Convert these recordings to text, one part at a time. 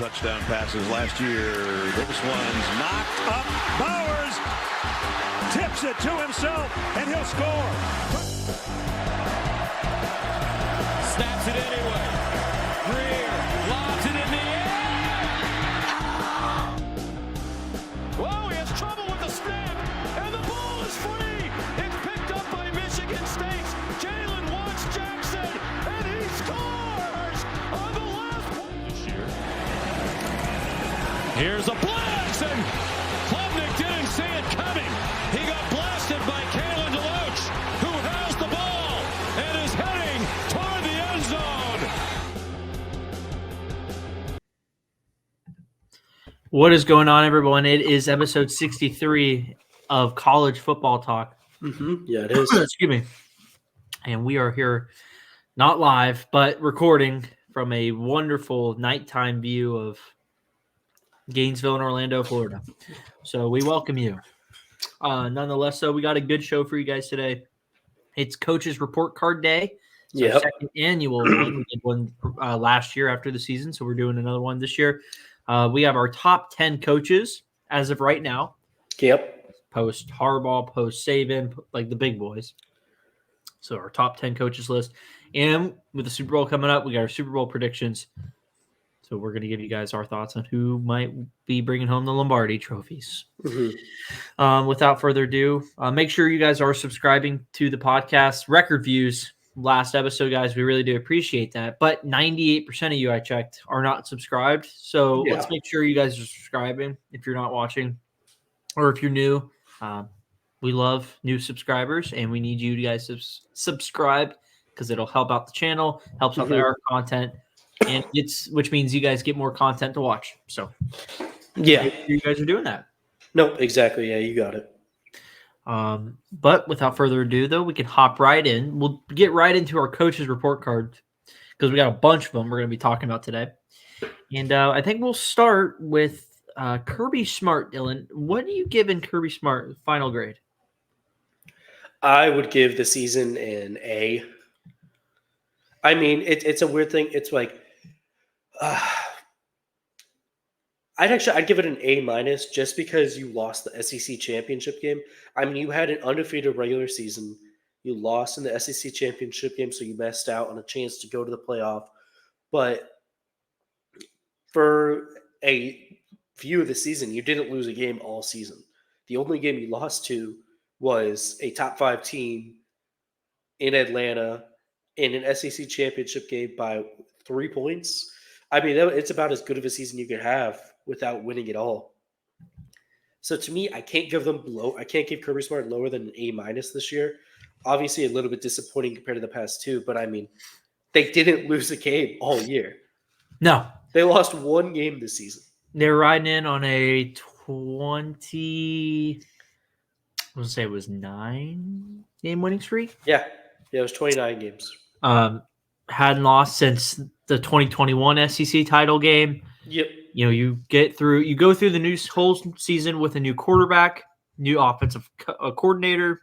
touchdown passes last year. This one's knocked up. Bowers tips it to himself, and he'll score. Snaps it anyway. Greer lobs it in the air. Whoa, he has trouble with the snap, and the ball is free. It's picked up by Michigan State's Jalen Watts Jackson, and he scores on the last play this year. Here's a blast, and Klubnik didn't see it coming. He got blasted by Kalen DeLoach, who has the ball and is heading toward the end zone. What is going on, everyone? It is episode 63 of College Football Talk. Yeah, it is. Excuse me. And we are here, not live, but recording from a wonderful nighttime view of Gainesville and Orlando, Florida. So we welcome you. Nonetheless, so we got a good show for you guys today. It's Coach's Report Card Day. It's our second annual one. We did one last year after the season, so we're doing another one this year. We have our top 10 coaches as of right now. Yep. Post Harbaugh, post Saban, like the big boys. So our top 10 coaches list. And with the Super Bowl coming up, we got our Super Bowl predictions. So we're going to give you guys our thoughts on who might be bringing home the Lombardi trophies. Without further ado, make sure you guys are subscribing to the podcast. Record views last episode, guys. We really do appreciate that. But 98% of you I checked are not subscribed. So let's make sure you guys are subscribing if you're not watching or if you're new. We love new subscribers, and we need you guys to subscribe because it'll help out the channel, helps out our content. And which means you guys get more content to watch. So, you guys are doing that. Nope, exactly. Yeah, you got it. But without further ado, though, we can hop right in. We'll get right into our coaches' report card because we got a bunch of them we're going to be talking about today. And I think we'll start with Kirby Smart, Dylan. What are you giving Kirby Smart final grade? I would give the season an A. I mean, it's a weird thing. It's like, I'd give it an A minus just because you lost the SEC championship game. I mean, you had an undefeated regular season. You lost in the SEC championship game, so you missed out on a chance to go to the playoff. But for a view of the season, you didn't lose a game all season. The only game you lost to was a top 5 team in Atlanta in an SEC championship game by 3 points. I mean, it's about as good of a season you could have without winning it all. So to me, I can't give Kirby Smart lower than an A minus this year. Obviously, a little bit disappointing compared to the past two, but I mean, they didn't lose a game all year. No, they lost one game this season. They're riding in on a 20. I was say it was 9 game winning streak. Yeah, it was 29 games. Hadn't lost since the 2021 SEC title game. Yep. You know, you go through the new whole season with a new quarterback, new offensive coordinator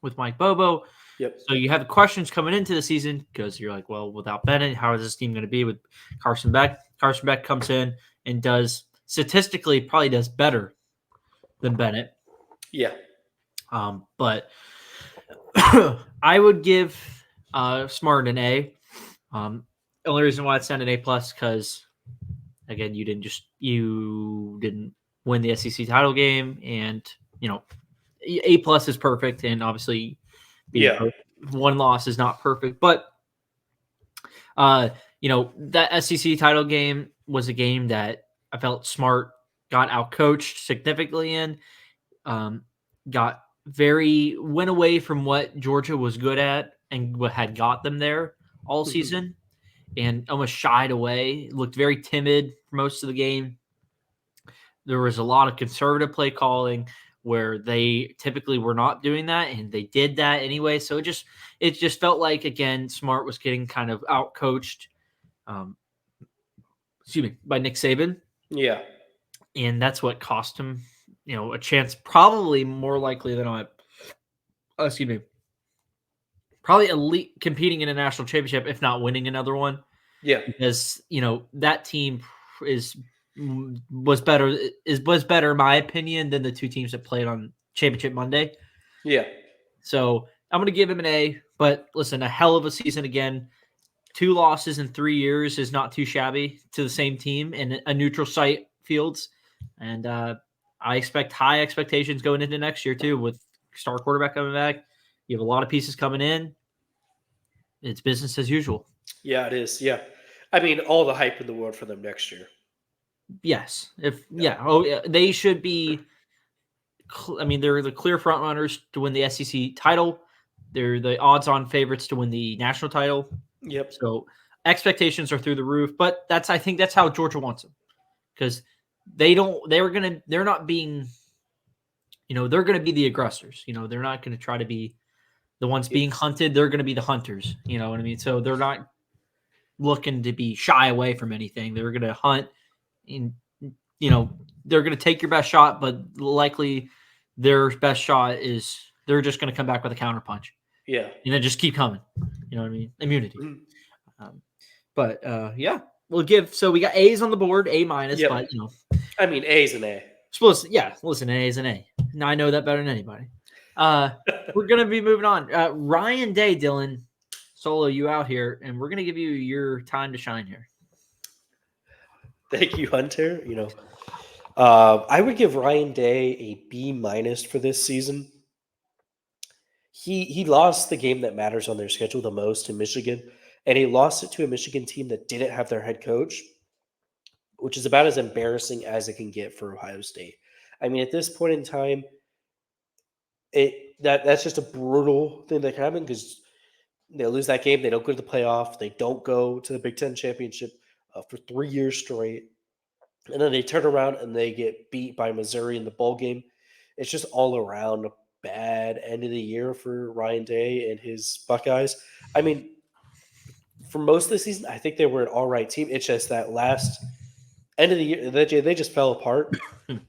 with Mike Bobo. Yep. So you have questions coming into the season because you're like, well, without Bennett, how is this team going to be with Carson Beck? Carson Beck comes in and probably does better than Bennett. Yeah. But I would give Smart an A. The only reason why it's not an A plus because again, you didn't win the SEC title game, and A plus is perfect, and obviously, one loss is not perfect, but that SEC title game was a game that I felt Smart got outcoached significantly in, went away from what Georgia was good at and what had got them there all season, and almost shied away, looked very timid for most of the game. There was a lot of conservative play calling where they typically were not doing that, and they did that anyway. So it just felt like, again, Smart was getting kind of outcoached by Nick Saban. Yeah. And that's what cost him, a chance, probably more likely than not. Probably elite competing in a national championship, if not winning another one. Yeah. Because, that team was better in my opinion than the two teams that played on Championship Monday. Yeah. So I'm going to give him an A. But listen, a hell of a season again. 2 losses in 3 years is not too shabby to the same team in a neutral site fields. And I expect high expectations going into next year too, with star quarterback coming back. You have a lot of pieces coming in. It's business as usual. Yeah, it is. Yeah. I mean, all the hype in the world for them next year. Yes. They should be. I mean, they're the clear front runners to win the SEC title. They're the odds-on favorites to win the national title. Yep. So expectations are through the roof, but I think that's how Georgia wants them, because they're going to be the aggressors. They're not going to try to be the ones being hunted. They're going to be the hunters. You know what I mean? So they're not looking to be shy away from anything. They're going to hunt, and they're going to take your best shot, but likely their best shot is they're just going to come back with a counterpunch. Yeah. And then just keep coming. You know what I mean? Immunity. Mm-hmm. Yeah, we got A's on the board, A-, Yep. but I mean, A's an A. listen, an A is an A. Now I know that better than anybody. We're going to be moving on. Ryan Day, Dylan, solo you out here, and we're going to give you your time to shine here. Thank you, Hunter. I would give Ryan Day a B- for this season. He lost the game that matters on their schedule the most in Michigan, and he lost it to a Michigan team that didn't have their head coach, which is about as embarrassing as it can get for Ohio State. I mean, at this point in time, that's just a brutal thing that can happen, because they lose that game, they don't go to the playoff, they don't go to the Big Ten championship for 3 years straight, and then they turn around and they get beat by Missouri in the bowl game. It's just all around a bad end of the year for Ryan Day and his Buckeyes. I mean, for most of the season, I think they were an all right team. It's just that last end of the year, they just fell apart. And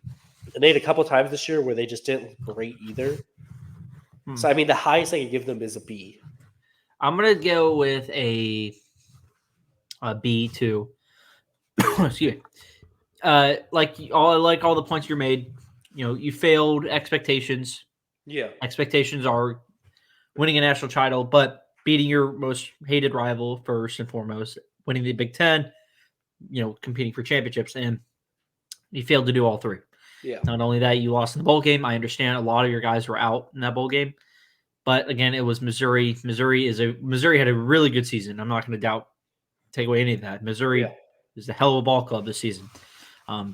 they had a couple times this year where they just didn't look great either. So, I mean, the highest I can give them is a B. I'm going to go with a B too. Excuse me. I like all the points you made. You failed expectations. Yeah. Expectations are winning a national title, but beating your most hated rival first and foremost, winning the Big Ten, competing for championships, and you failed to do all three. Yeah. Not only that, you lost in the bowl game. I understand a lot of your guys were out in that bowl game, but again, it was Missouri. Missouri had a really good season. I'm not going to take away any of that. Missouri is a hell of a ball club this season.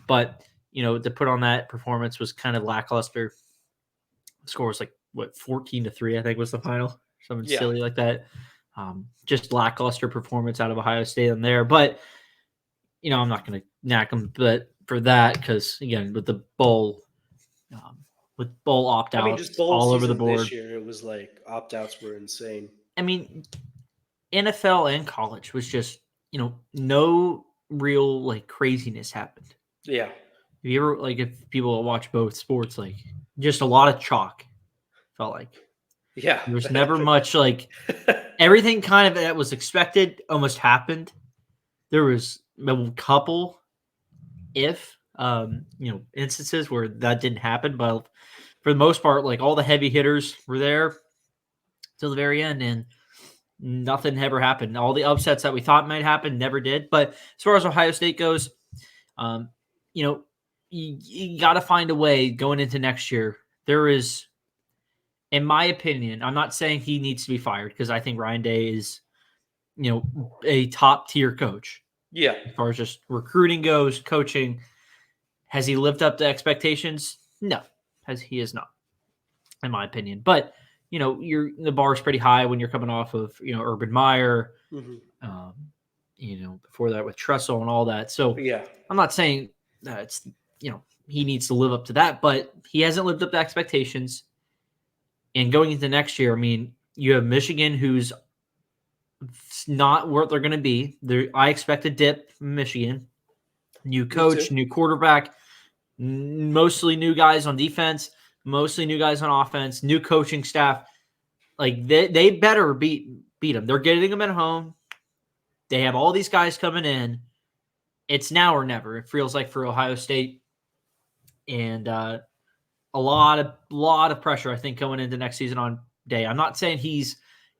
But to put on that performance was kind of lackluster. The score was 14-3, I think was the final. Something silly like that. Just lackluster performance out of Ohio State in there. But, I'm not going to knack them for that, because, again, with the bowl opt-outs just bowl all over the board. This year, it was opt-outs were insane. I mean, NFL and college was just, no real craziness happened. Yeah. If you ever if people watch both sports, just a lot of chalk, felt like. Yeah. There was never much everything kind of that was expected almost happened. There was a couple instances where that didn't happen, but for the most part, all the heavy hitters were there till the very end, and nothing ever happened. All the upsets that we thought might happen never did. But as far as Ohio State goes, you got to find a way going into next year. There is, in my opinion, I'm not saying he needs to be fired, because I think Ryan Day is, a top tier coach. Yeah. As far as just recruiting goes, coaching, has he lived up to expectations? No, he is not, in my opinion. But the bar is pretty high when you're coming off of Urban Meyer, before that with Tressel and all that. So I'm not saying that it's he needs to live up to that, but he hasn't lived up to expectations. And going into next year, I mean, you have Michigan, who's not what they're going to be. I expect a dip from Michigan. New coach, new quarterback, mostly new guys on defense, mostly new guys on offense, new coaching staff. They better beat them. They're getting them at home. They have all these guys coming in, it's now or never. It feels like for Ohio State, and a lot of pressure, I think, going into next season on Day. I'm not saying he's,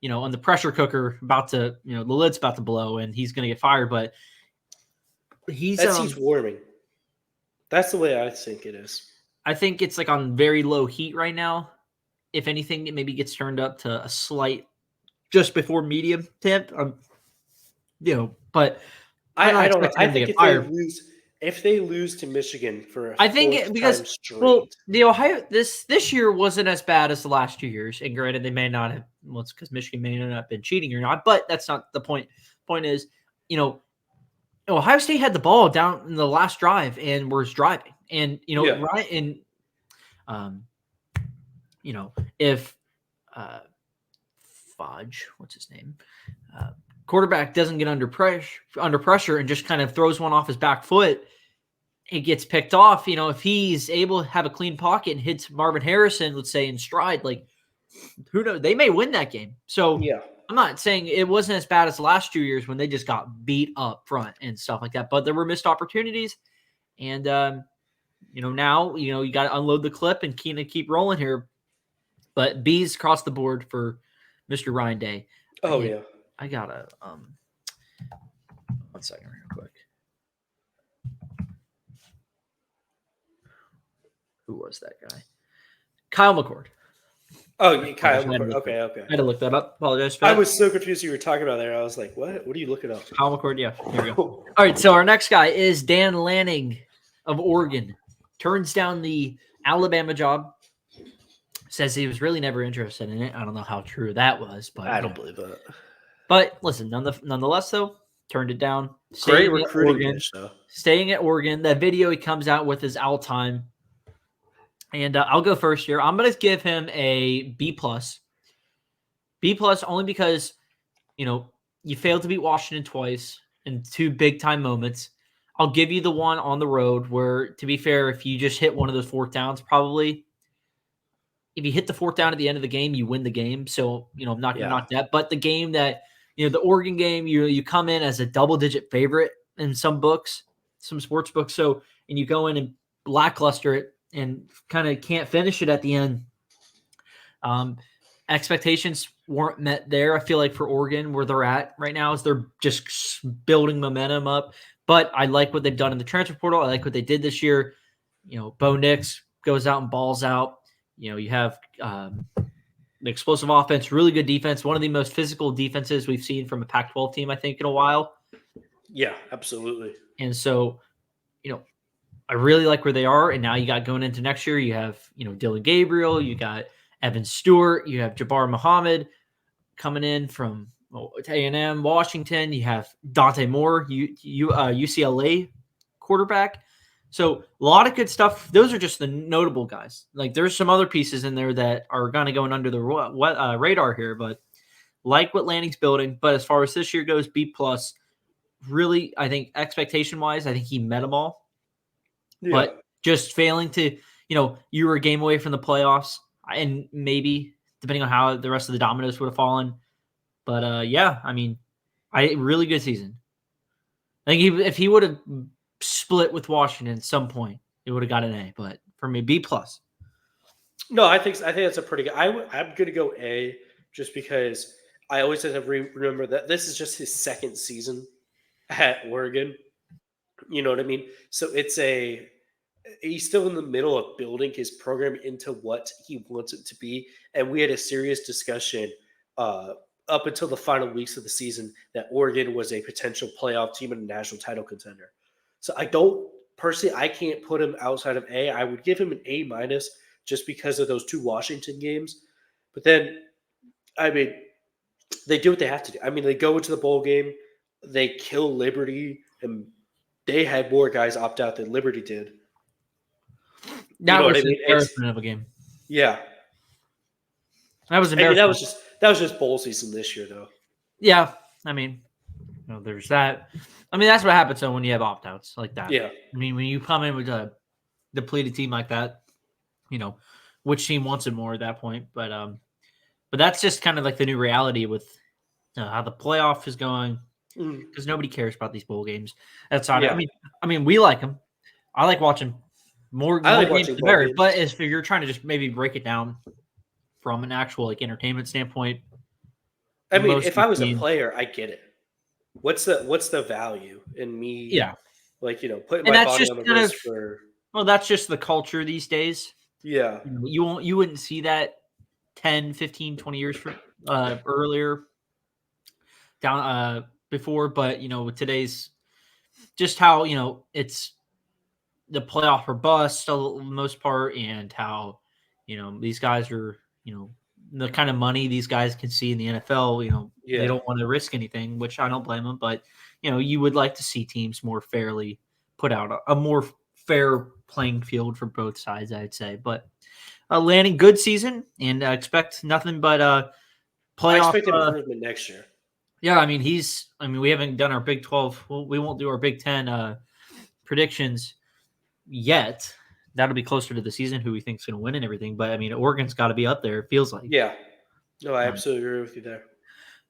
on the pressure cooker about to, the lid's about to blow and he's going to get fired, but he's warming. That's the way I think it is. I think it's like on very low heat right now. If anything, it maybe gets turned up to a slight, just before medium temp. But I don't know. I think if they lose to Michigan for the Ohio this year wasn't as bad as the last 2 years, and granted they may not have. Well, it's because Michigan may not have been cheating or not, but that's not the point. Point is, Ohio State had the ball down in the last drive and was driving, and right, and if Fudge, what's his name, quarterback doesn't get under pressure and just kind of throws one off his back foot, it gets picked off. If he's able to have a clean pocket and hits Marvin Harrison, let's say in stride, like who knows, they may win that game. So yeah, I'm not saying it wasn't as bad as the last 2 years when they just got beat up front and stuff like that, but there were missed opportunities. And, now, you got to unload the clip and keep rolling here. But B's across the board for Mr. Ryan Day. Oh, yeah. I got to, 1 second real quick. Who was that guy? Kyle McCord. Oh, yeah, Kyle McCord. Okay. I had to look that up. Apologize for that. I was so confused you were talking about there. I was like, what? What are you looking up? Kyle McCord, yeah. Here we go. All right, so our next guy is Dan Lanning of Oregon. Turns down the Alabama job. Says he was really never interested in it. I don't know how true that was, but I don't believe that. But listen, nonetheless, though, turned it down. Great recruiting, staying at Oregon. That video he comes out with is all time. And I'll go first here. I'm going to give him a B+. B+ only because, you failed to beat Washington twice in 2 big-time moments. I'll give you the one on the road where, to be fair, if you just hit one of those 4th downs, probably if you hit the 4th down at the end of the game, you win the game. So, I'm not going to knock that. But the game that, the Oregon game, you come in as a double-digit favorite in some books, some sports books. So, and you go in and lackluster it and kind of can't finish it at the end. Expectations weren't met there. I feel like for Oregon, where they're at right now is they're just building momentum up. But I like what they've done in the transfer portal. I like what they did this year. Bo Nix goes out and balls out. You have the explosive offense, really good defense, one of the most physical defenses we've seen from a Pac-12 team, I think, in a while. Yeah, absolutely. And so, I really like where they are. And now you got going into next year, you have, Dylan Gabriel, you got Evan Stewart, you have Jabbar Muhammad coming in from A&M, Washington. You have Dante Moore, UCLA quarterback. So a lot of good stuff. Those are just the notable guys. Like there's some other pieces in there that are kind of going under the radar here, but like what Lanning's building. But as far as this year goes, B+. Really, I think expectation-wise, I think he met them all. Yeah. But just failing to, you were a game away from the playoffs, and maybe depending on how the rest of the dominoes would have fallen. But really good season. I think if he would have split with Washington at some point, it would have got an A. But for me, B+. No, I think that's a pretty good. I'm going to go A just because I always have to remember that this is just his 2nd season at Oregon. You know what I mean? So he's still in the middle of building his program into what he wants it to be. And we had a serious discussion up until the final weeks of the season that Oregon was a potential playoff team and a national title contender. So I can't put him outside of A. I would give him an A- just because of those 2 Washington games. But then, they do what they have to do. They go into the bowl game, they kill Liberty, and they had more guys opt out than Liberty did. That was an embarrassment of a game. Yeah. That was embarrassing. That was just bowl season this year, though. Yeah. There's that. That's what happens when you have opt-outs like that. Yeah. When you come in with a depleted team like that, which team wants it more at that point? But that's just kind of like the new reality with how the playoff is going. because nobody cares about these bowl games. That's not. Yeah. I mean, we like them. I like watching more I like games, watching the bowl better. games. But if you're trying to just maybe break it down from an actual like entertainment standpoint, I mean, most if of I the was a teams- player, I get it. What's the value in me? yeah, Like, putting and my that's body just on the kind risk of for. well, that's just the culture these days. Yeah. You wouldn't see that 10, 15, 20 years from earlier down before, but with today's just how it's the playoff or bust for the most part, and how these guys are the kind of money these guys can see in the NFL. They Yeah. don't want to risk anything, which I don't blame them. But you would like to see teams more fairly put out a more fair playing field for both sides, I'd say. But landing good season, and expect nothing but I playoff. expect improvement next year. Yeah, I mean we haven't done our Big 12. Well, we won't do our Big 10 predictions yet. That'll be closer to the season, who we think's going to win and everything. But I mean, Oregon's got to be up there. It feels like. Yeah. No, I absolutely agree with you there.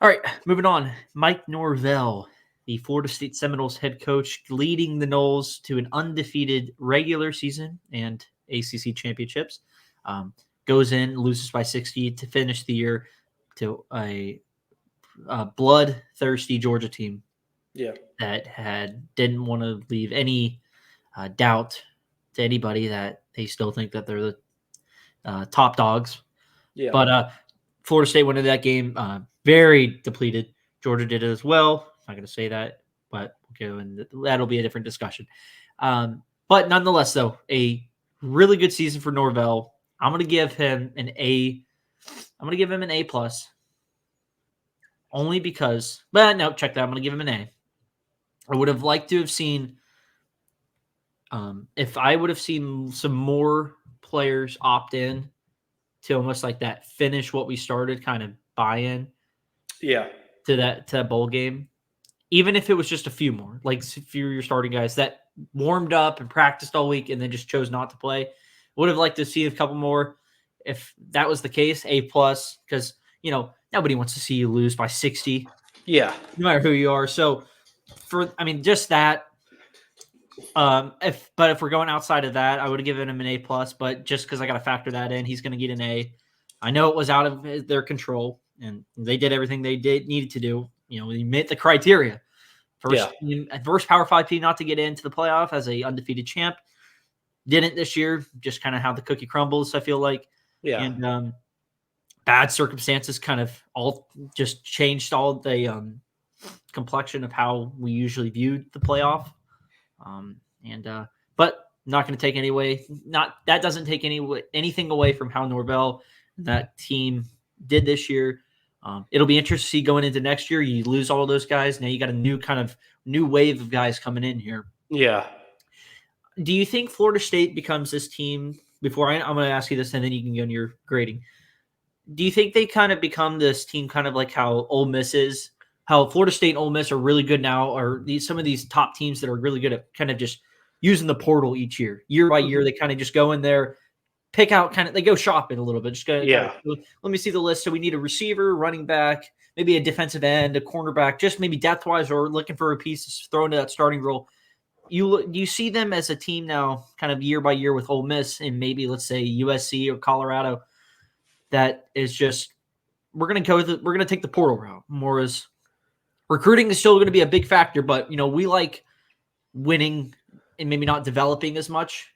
All right, moving on. Mike Norvell, the Florida State Seminoles head coach, leading the Noles to an undefeated regular season and ACC championships. Goes in, loses by 60 to finish the year to a bloodthirsty Georgia team. Yeah. That didn't want to leave any doubt to anybody that they still think that they're the top dogs. Yeah. But Florida State went into that game very depleted. Georgia did it as well. I'm not going to say that, but that'll be a different discussion. But nonetheless, though, a really good season for Norvell. I'm going to give him an A. I'm going to give him an A+. Only because, but no, check that. I'm going to give him an A. I would have liked to have seen, if I would have seen some more players opt in to almost like that finish what we started kind of buy-in Yeah. to that bowl game, even if it was just a few more, like a few of your starting guys that warmed up and practiced all week and then just chose not to play. Would have liked to see a couple more. If that was the case, A+, because nobody wants to see you lose by 60, Yeah. no matter who you are. So just that. If we're going outside of that, I would have given him an A+, but just because I got to factor that in, he's going to get an A. I know it was out of their control, and they did everything they needed to do. They met the criteria. First Power 5 team not to get into the playoff as a undefeated champ. Didn't this year, just kind of how the cookie crumbles, I feel like. Yeah. And bad circumstances kind of all just changed all the complexion of how we usually viewed the playoff. But not going to take that doesn't take anything away from how Norvell and that team did this year. It'll be interesting to see going into next year. You lose all of those guys. Now you got a new wave of guys coming in here. Yeah. Do you think Florida State becomes this team? Before I'm going to ask you this, and then you can go into your grading. Do you think they kind of become this team, kind of like how Ole Miss is? How Florida State and Ole Miss are really good now, or some of these top teams that are really good at kind of just using the portal each year by year. They kind of just go in there, pick out they go shopping a little bit. Just go, let me see the list. So we need a receiver, running back, maybe a defensive end, a cornerback, just maybe depth wise, or looking for a piece to throw into that starting role. You see them as a team now, kind of year by year with Ole Miss and maybe let's say USC or Colorado. That is just we're going to take the portal route more as. Recruiting is still going to be a big factor, but we like winning and maybe not developing as much.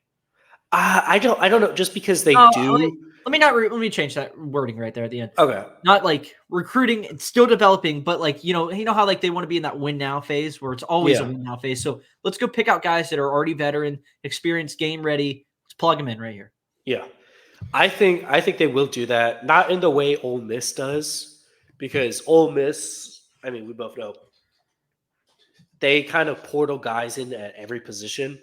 I don't know. Just because they do. Let me change that wording right there at the end. Okay. Not like recruiting, it's still developing, but like how like they want to be in that win now phase where it's always a win now phase. So let's go pick out guys that are already veteran, experienced, game ready. Let's plug them in right here. Yeah, I think they will do that. Not in the way Ole Miss does, because Ole Miss. I mean, we both know they kind of portal guys in at every position.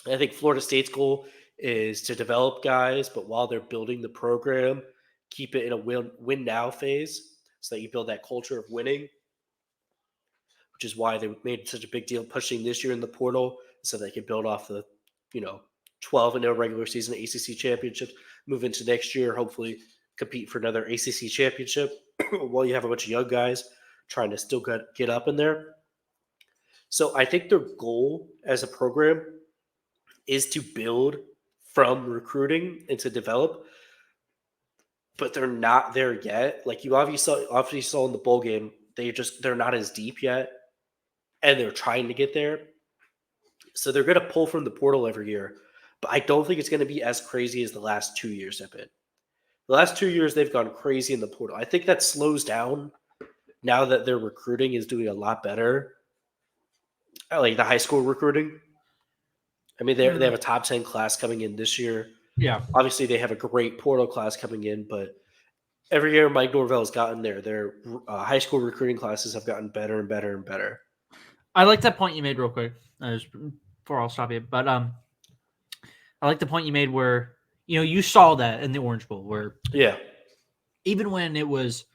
I think Florida State's goal is to develop guys, but while they're building the program, keep it in a win now phase so that you build that culture of winning, which is why they made such a big deal pushing this year in the portal so they can build off the, 12 in a regular season ACC championships, move into next year, hopefully compete for another ACC championship while you have a bunch of young guys trying to still get up in there. So I think their goal as a program is to build from recruiting and to develop, but they're not there yet. Like you obviously saw in the bowl game, they're not as deep yet, and they're trying to get there. So they're going to pull from the portal every year, but I don't think it's going to be as crazy as the last 2 years have been. The last 2 years, they've gone crazy in the portal. I think that slows down now that their recruiting is doing a lot better. Like the high school recruiting. I mean, they have a top 10 class coming in this year. Yeah. Obviously, they have a great portal class coming in, but every year Mike Norvell has gotten there. Their high school recruiting classes have gotten better and better and better. I like that point you made real quick before I'll stop you. But I like the point you made where, you saw that in the Orange Bowl where even when it was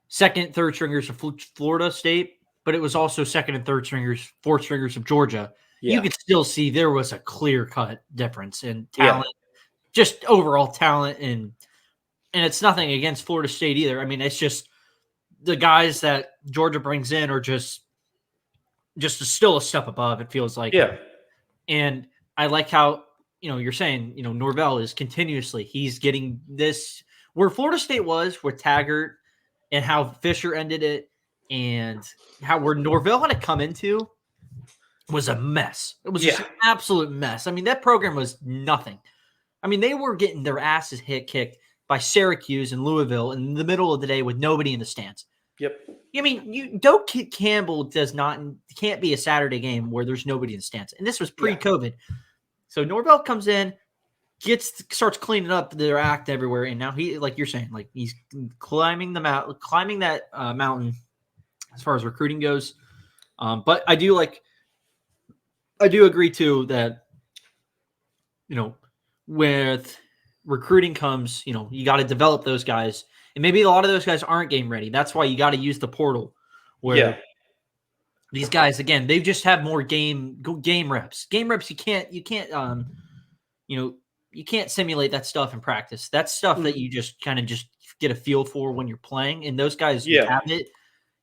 second, third stringers of Florida State, but it was also second and third stringers, fourth stringers of Georgia, you could still see there was a clear-cut difference in talent, just overall talent. And it's nothing against Florida State either. I mean, it's just the guys that Georgia brings in are just still a step above, it feels like. Yeah. And I like how, you're saying, Norvell is continuously, he's getting this where Florida State was with Taggart and how Fisher ended it and where Norvell had to come into was a mess. It was just an absolute mess. I mean, that program was nothing. I mean, they were getting their asses kicked by Syracuse and Louisville in the middle of the day with nobody in the stands. Yep. I mean, Doak Campbell can't be a Saturday game where there's nobody in the stands. And this was pre-COVID. So Norvell comes in, starts cleaning up their act everywhere. And now he, like you're saying, like he's climbing that mountain as far as recruiting goes. But I do agree too that, with recruiting comes, you got to develop those guys. And maybe a lot of those guys aren't game ready. That's why you got to use the portal where these guys, again, they just have more game reps. Game reps, you can't simulate that stuff in practice. That's stuff that you just kind of just get a feel for when you're playing. And those guys have it.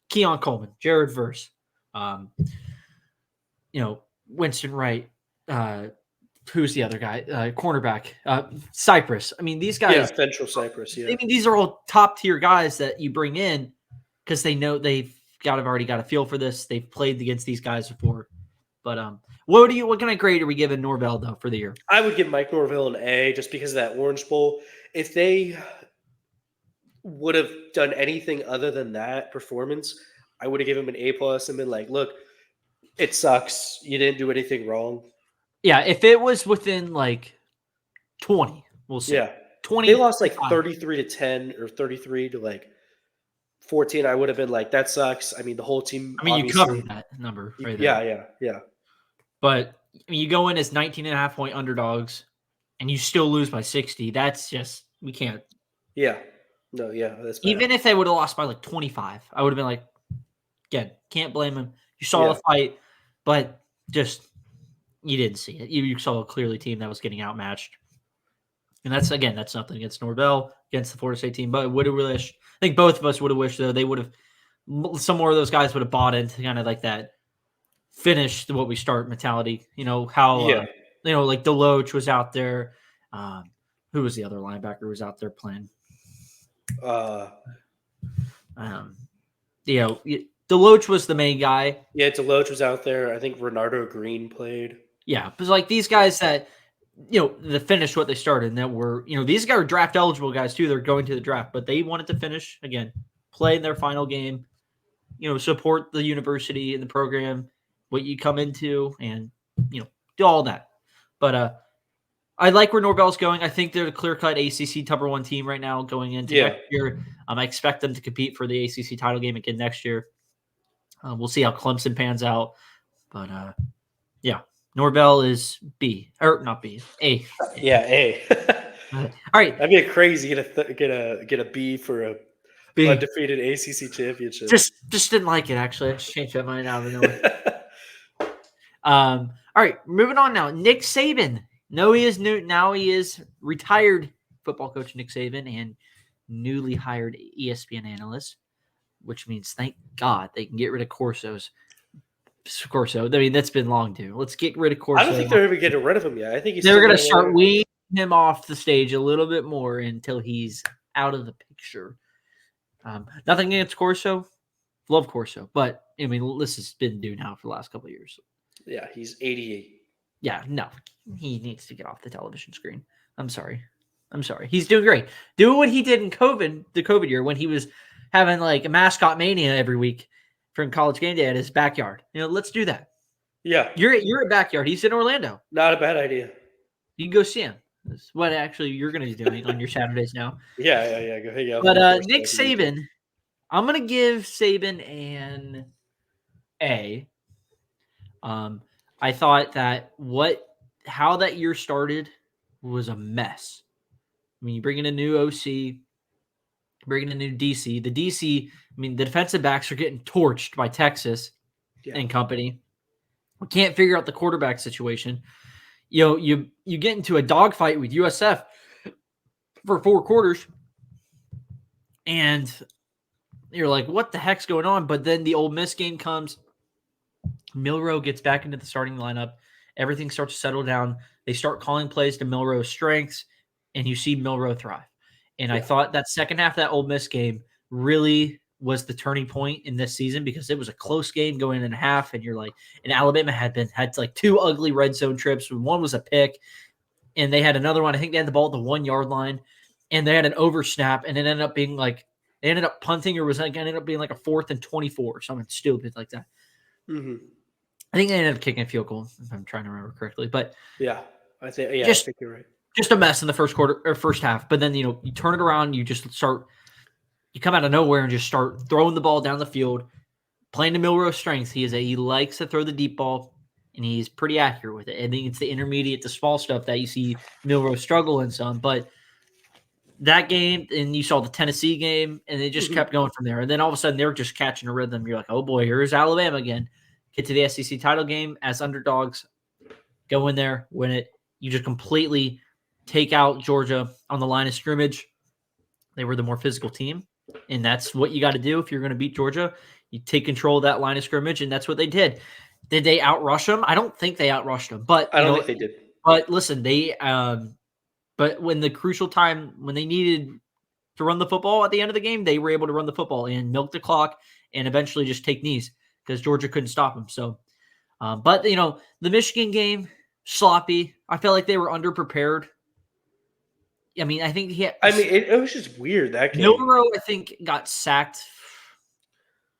Keon Coleman, Jared Verse, Winston Wright, who's the other guy? Cornerback, Cypress. I mean, these guys. Yeah, Central Cypress. Yeah. I mean, these are all top tier guys that you bring in because they know they've already got a feel for this. They've played against these guys before. But what kind of grade are we giving Norvell though for the year? I would give Mike Norvell an A just because of that Orange Bowl. If they would have done anything other than that performance, I would have given him an A+ and been like, look, it sucks. You didn't do anything wrong. Yeah, if it was within like 20, we'll see. Yeah. 20. They lost like 33-10 or 33 to like 14. I would have been like, that sucks. I mean, the whole team. I mean, you covered that number right there. Yeah. But I mean, you go in as 19.5-point underdogs and you still lose by 60. That's just, we can't. Yeah. No, yeah. That's bad. Even if they would have lost by like 25, I would have been like, again, can't blame them. You saw the fight, but just you didn't see it. You saw a clearly team that was getting outmatched. And that's nothing against Norvell, against the Florida State team. But would have wished, I think both of us would have wished, though, they would have, some more of those guys would have bought into kind of like that finish what we start mentality. How, like Deloach was out there. Who was the other linebacker who was out there playing? Deloach was the main guy. Yeah, Deloach was out there. I think Renardo Green played. Yeah, but like these guys that, the finish what they started, and that were, these guys are draft eligible guys too. They're going to the draft, but they wanted to finish again, play in their final game, support the university and the program, what you come into, and do all that. But I like where Norvell's going. I think they're the clear-cut ACC number one team right now going into next year. I expect them to compete for the ACC title game again next year. We'll see how Clemson pans out. But, Norvell is B. Or not B, A. Yeah, A. All right. That'd be crazy. Get a B for a undefeated ACC championship. Just didn't like it, actually. I just changed my mind out of nowhere. All right, moving on now. Nick Saban. No, he is new. Now he is retired football coach Nick Saban and newly hired ESPN analyst. which means thank God they can get rid of Corso. I mean, that's been long due. Let's get rid of Corso. I don't think they're ever getting rid of him yet. I think they're going to start weaning him off the stage a little bit more until he's out of the picture. Nothing against Corso. Love Corso. But, I mean, this has been due now for the last couple of years. Yeah, he's 88. Yeah, no. He needs to get off the television screen. I'm sorry. He's doing great. Doing what he did in the COVID year when he was having like a mascot mania every week from College Game Day at his backyard. Let's do that. Yeah. You're at backyard. He's in Orlando. Not a bad idea. You can go see him. That's what actually you're going to be doing on your Saturdays now. Yeah. Go hang out. But Nick Saban, I'm going to give Saban an A. I thought that how that year started was a mess. I mean, you bring in a new OC, bring in a new DC. The DC, I mean, the defensive backs are getting torched by Texas and company. We can't figure out the quarterback situation. You get into a dogfight with USF for 4 quarters, and you're like, what the heck's going on? But then the Ole Miss game comes. Milroe gets back into the starting lineup. Everything starts to settle down. They start calling plays to Milroe's strengths, and you see Milroe thrive. And I thought that second half of that Ole Miss game really was the turning point in this season because it was a close game going in half, and you're like, and Alabama had like 2 ugly red zone trips. One was a pick, and they had another one. I think they had the ball at the 1-yard line, and they had an oversnap, and it ended up being like they ended up punting, or was like ended up being like a 4th and 24 or something stupid like that. Mm-hmm. I think they ended up kicking a field goal, if I'm trying to remember correctly. But I think you're right. Just a mess in the first half. But then, you turn it around, you come out of nowhere and just start throwing the ball down the field, playing to Milroe's strengths. He likes to throw the deep ball, and he's pretty accurate with it. I think it's the intermediate, the small stuff that you see Milroe struggle in some. But that game, and you saw the Tennessee game, and it just kept going from there. And then all of a sudden, they were just catching a rhythm. You're like, oh boy, here's Alabama again. Get to the SEC title game as underdogs, go in there, win it. You just completely take out Georgia on the line of scrimmage. They were the more physical team, and that's what you got to do if you're going to beat Georgia. You take control of that line of scrimmage, and that's what they did. Did they outrush them? I don't think they outrushed them, but I don't think they did. But listen, but when the crucial time, when they needed to run the football at the end of the game, they were able to run the football and milk the clock and eventually just take knees because Georgia couldn't stop them. So, but the Michigan game, sloppy. I felt like they were underprepared. I mean, I think it was just weird that game. Milroe, I think, got sacked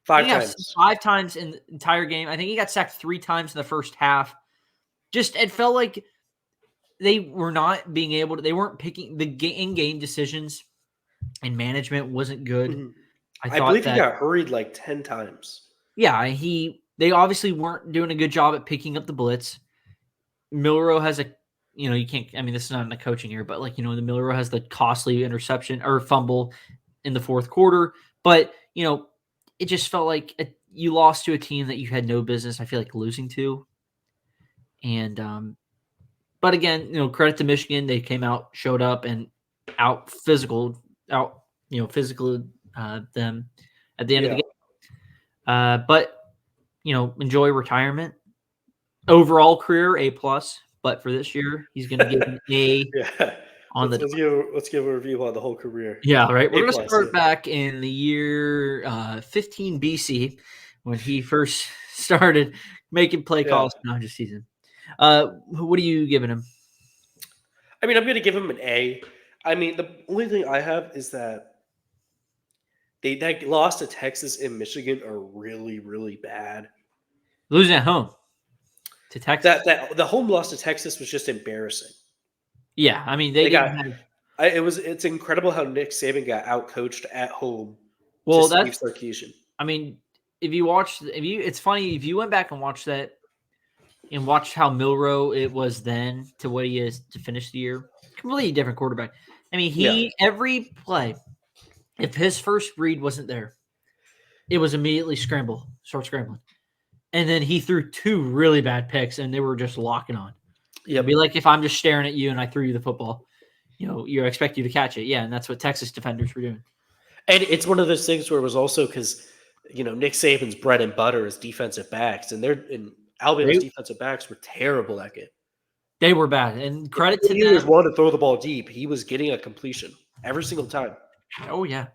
5 times. 5 times in the entire game. I think he got sacked 3 times in the first half. Just it felt like they were not being able to. They weren't picking the in-game decisions, and management wasn't good. Mm-hmm. I believe he got hurried like 10 times. Yeah, they obviously weren't doing a good job at picking up the blitz. Milroe has you can't, I mean, this is not in the coaching here, but the Milroe has the costly interception or fumble in the 4th quarter. But, it just felt like you lost to a team that you had no business, I feel like, losing to. And, but again, credit to Michigan. They came out, showed up, and physical them at the end of the game. But enjoy retirement. Overall career A+, but for this year, he's going to get an A on let's give a review on the whole career. Yeah, right. We're going to start back in the year 15 BC when he first started making play calls. No, just season. What are you giving him? I mean, I'm going to give him an A. I mean, the only thing I have is that that loss to Texas and Michigan are really, really bad. Losing at home to Texas. That the home loss to Texas was just embarrassing. Yeah, I mean it's incredible how Nick Saban got outcoached at home. Well, that's Sarkisian. I mean, it's funny if you went back and watched that and watched how Milroe it was then to what he is to finish the year. Completely different quarterback. I mean, every play, if his first read wasn't there, it was immediately start scrambling. And then he threw 2 really bad picks, and they were just locking on. Yeah, it'd be like if I'm just staring at you and I threw you the football, you expect you to catch it. Yeah, and that's what Texas defenders were doing. And it's one of those things where it was also because, Nick Saban's bread and butter is defensive backs, and Alabama's They, defensive backs were terrible that game. they were bad, and credit to He was them. one to throw the ball deep. He was getting a completion every single time. Oh yeah,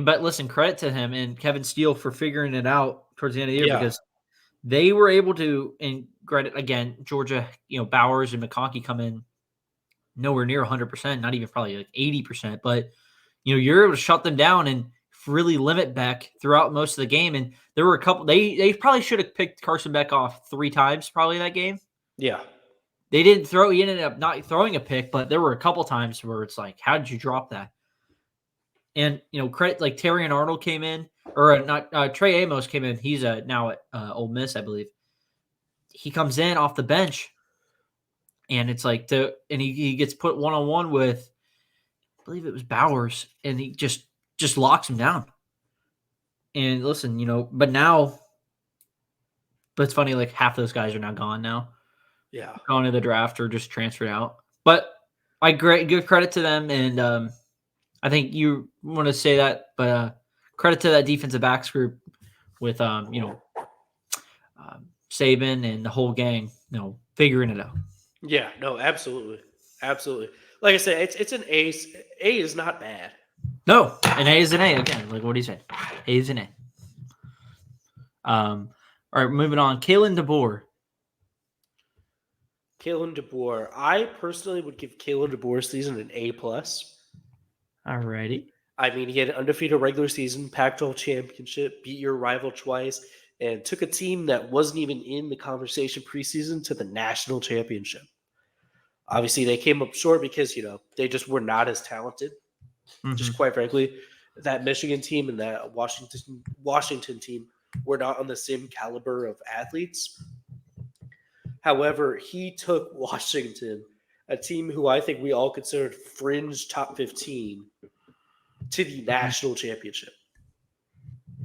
but listen, credit to him and Kevin Steele for figuring it out towards the end of the year Yeah. because they were able to. And credit again, Georgia. Bowers and McConkey come in nowhere near 100%, not even probably like 80%. But you're able to shut them down and really limit Beck throughout most of the game. And there were a couple. They probably should have picked Carson Beck off 3 times probably that game. Yeah. They didn't throw. He ended up not throwing a pick, but there were a couple times where it's like, how did you drop that? And credit like Terry and Arnold came in, or not Trey Amos came in. He's now at Ole Miss, I believe. He comes in off the bench, and it's like he gets put 1-on-1 with, I believe it was Bowers, and he just locks him down. And listen, but it's funny, like half those guys are now gone now. Yeah. Going to the draft or just transferred out. But I give credit to them, and I think you want to say that, but credit to that defensive backs group with Saban and the whole gang, figuring it out. Yeah, no, absolutely. Absolutely. Like I said, it's an A. A is not bad. No, an A is an A again. Like what he said, A is an A. All right, moving on. Kalen DeBoer. Kalen DeBoer. I personally would give Kalen DeBoer's season an A+. Alrighty. I mean, he had an undefeated regular season, Pac-12 championship, beat your rival twice, and took a team that wasn't even in the conversation preseason to the national championship. Obviously, they came up short because, they just were not as talented. Just quite frankly, that Michigan team and that Washington team were not on the same caliber of athletes. However, he took Washington, a team who I think we all considered fringe top 15, to the national championship.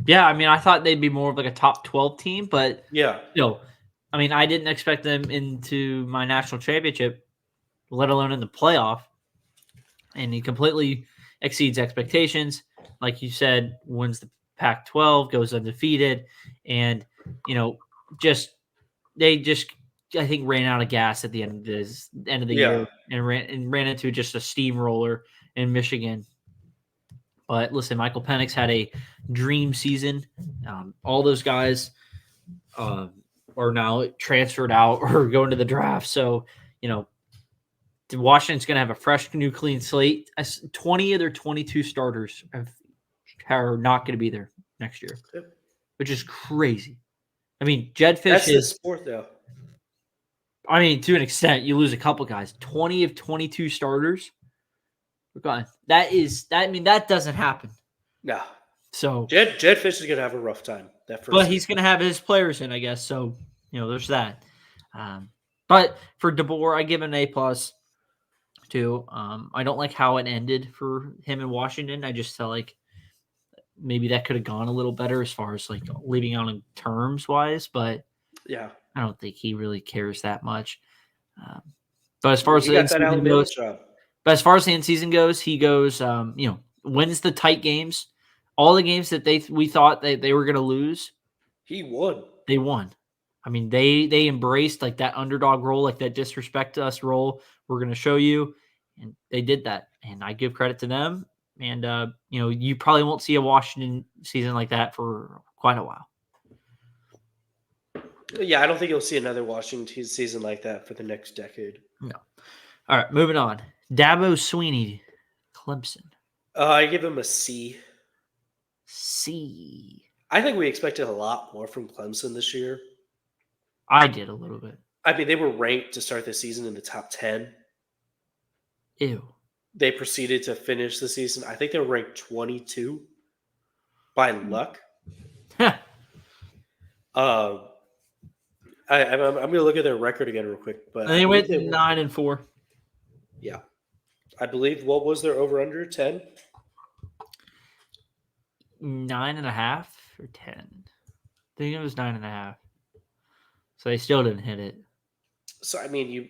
Yeah, I mean, I thought they'd be more of like a top 12 team, but Yeah. I mean, I didn't expect them into my national championship, let alone in the playoff. And he completely exceeds expectations. Like you said, wins the Pac-12, goes undefeated, and they just I think ran out of gas at the end of the year and ran into just a steamroller in Michigan. But listen, Michael Penix had a dream season. All those guys are now transferred out or going to the draft. So, Washington's going to have a fresh, new, clean slate. 20 of their 22 starters are not going to be there next year, which is crazy. I mean, Jed Fish That's the sport, though. I mean, to an extent, you lose a couple guys. 20 of 22 starters. We're gone. That doesn't happen. No. So Jed Fish is going to have a rough time. But he's going to have his players in, I guess. So, there's that. But for DeBoer, I give him an A+ too. I don't like how it ended for him in Washington. I just felt like maybe that could have gone a little better as far as like leaving out in terms wise, but yeah, I don't think he really cares that much. But as far as he got that Alabama job. But as far as the end season goes, he goes, wins the tight games. All the games that we thought they were going to lose, he won. They won. I mean, they embraced like that underdog role, like that disrespect us role. We're going to show you, and they did that. And I give credit to them. And you probably won't see a Washington season like that for quite a while. Yeah, I don't think you'll see another Washington season like that for the next decade. No. All right, moving on. Dabo Swinney, Clemson. I give him a C. C. I think we expected a lot more from Clemson this year. I did a little bit. I mean, they were ranked to start the season in the top 10. Ew. They proceeded to finish the season. I think they were ranked 22 by luck. I'm going to look at their record again real quick. But they went 9-4. Yeah. I believe, what was their over-under? 10? 9.5 or 10. I think it was 9.5. So they still didn't hit it. So, I mean,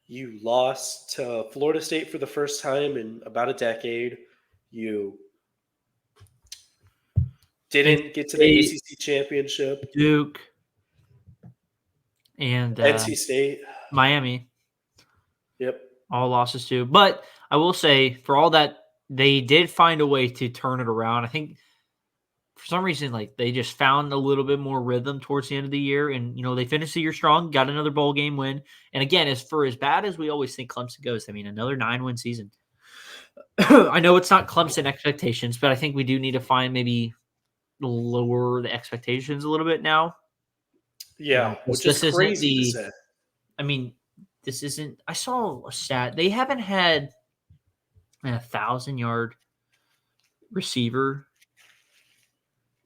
you lost to Florida State for the first time in about a decade. You didn't get to the ACC championship. Duke, and NC State. Miami. Yep. All losses too. But I will say, for all that, they did find a way to turn it around. I think for some reason, like they just found a little bit more rhythm towards the end of the year, and they finished the year strong, got another bowl game win. And again, as bad as we always think Clemson goes, I mean, another 9-win season. I know it's not Clemson expectations, but I think we do need to find maybe lower the expectations a little bit now. Yeah, which is crazy to say. I mean, this isn't. I saw a stat. They haven't had a 1,000-yard receiver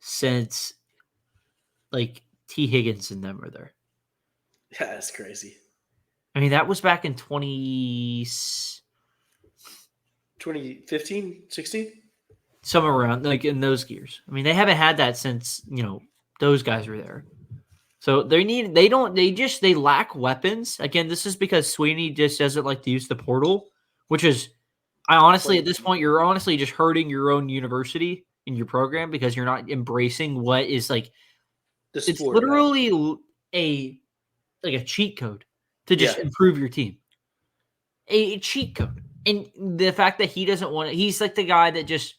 since like T. Higgins and them were there. Yeah, that's crazy. I mean, that was back in 2015, 16? Somewhere around like in those years. I mean, they haven't had that since, those guys were there. So they lack weapons. Again, this is because Sweeney just doesn't like to use the portal, which is, at this point, you're honestly just hurting your own university in your program because you're not embracing what is like, it's literally a cheat code to just improve your team. A cheat code. And the fact that he doesn't want to, he's like the guy that just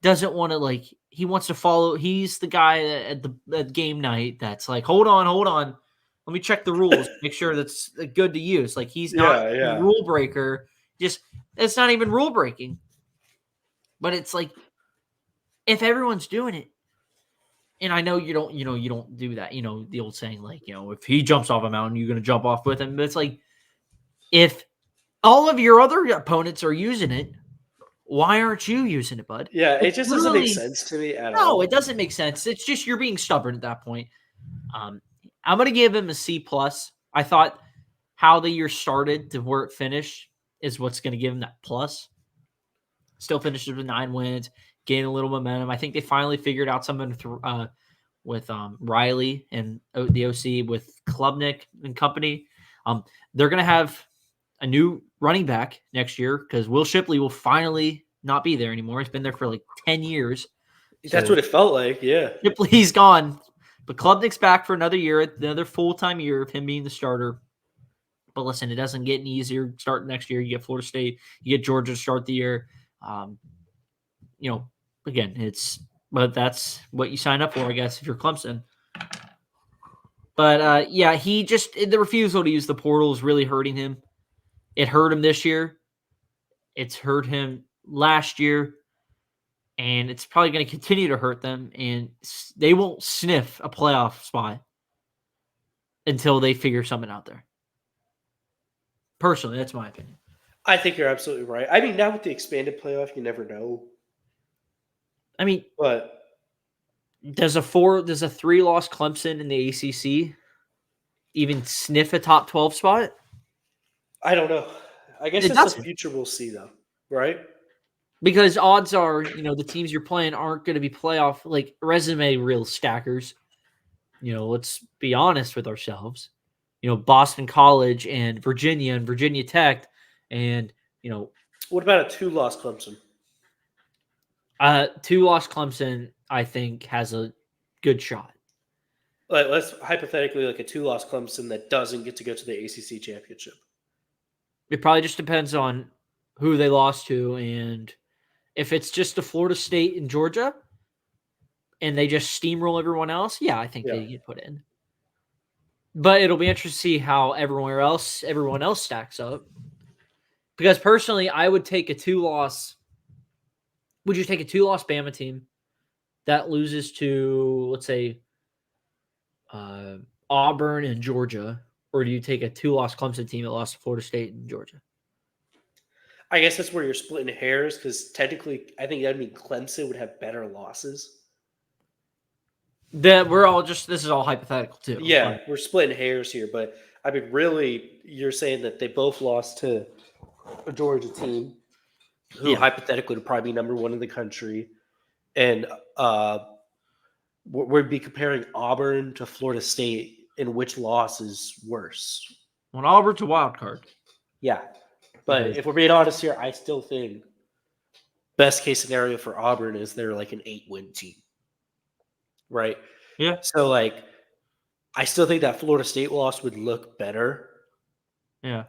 doesn't want to he wants to follow. He's the guy at the game night that's like, hold on. Let me check the rules. Make sure that's good to use. Like he's not a rule breaker. Just, it's not even rule breaking. But it's like, if everyone's doing it, and I know you don't do that. The old saying, if he jumps off a mountain, you're going to jump off with him. But it's like, if all of your other opponents are using it, why aren't you using it, bud? Yeah, it just doesn't make sense to me at all. No, it doesn't make sense. It's just you're being stubborn at that point. I'm going to give him a C+. I thought how the year started to where it finished is what's going to give him that plus. Still finishes with 9 wins, gain a little momentum. I think they finally figured out something with Riley and the OC with Klubnik and company. They're going to have a new running back next year because Will Shipley will finally not be there anymore. He's been there for like 10 years. That's what it felt like, yeah. Shipley's gone, but Klubnik's back for another year, another full-time year of him being the starter. But listen, it doesn't get any easier starting next year. You get Florida State, you get Georgia to start the year. Again, but that's what you sign up for, I guess, if you're Clemson. But the refusal to use the portal is really hurting him. It hurt him this year. It's hurt him last year. And it's probably going to continue to hurt them. And they won't sniff a playoff spot until they figure something out there. Personally, that's my opinion. I think you're absolutely right. I mean, now with the expanded playoff, you never know. I mean, but does a 3-loss Clemson in the ACC even sniff a top 12 spot? I don't know. I guess it's the future we'll see, though, right? Because odds are, the teams you're playing aren't going to be playoff, resume real stackers. Let's be honest with ourselves. Boston College and Virginia Tech and, What about a 2-loss Clemson? 2-loss Clemson, I think, has a good shot. Let's hypothetically a 2-loss Clemson that doesn't get to go to the ACC championship. It probably just depends on who they lost to, and if it's just to Florida State and Georgia, and they just steamroll everyone else, I think they get put in. But it'll be interesting to see how everyone else stacks up. Because personally, I would take a 2-loss. Would you take a 2-loss Bama team that loses to, let's say, Auburn and Georgia? Or do you take a 2-loss Clemson team that lost to Florida State and Georgia? I guess that's where you're splitting hairs because technically, I think that would mean Clemson would have better losses. This is all hypothetical too. Yeah, we're splitting hairs here, but I mean, really, you're saying that they both lost to a Georgia team who hypothetically would probably be number 1 in the country, and we'd be comparing Auburn to Florida State. In which loss is worse? Well, Auburn's a wild card. Yeah. But if we're being honest here, I still think best case scenario for Auburn is they're like an 8-win team, right? Yeah. So like, I still think that Florida State loss would look better. Yeah.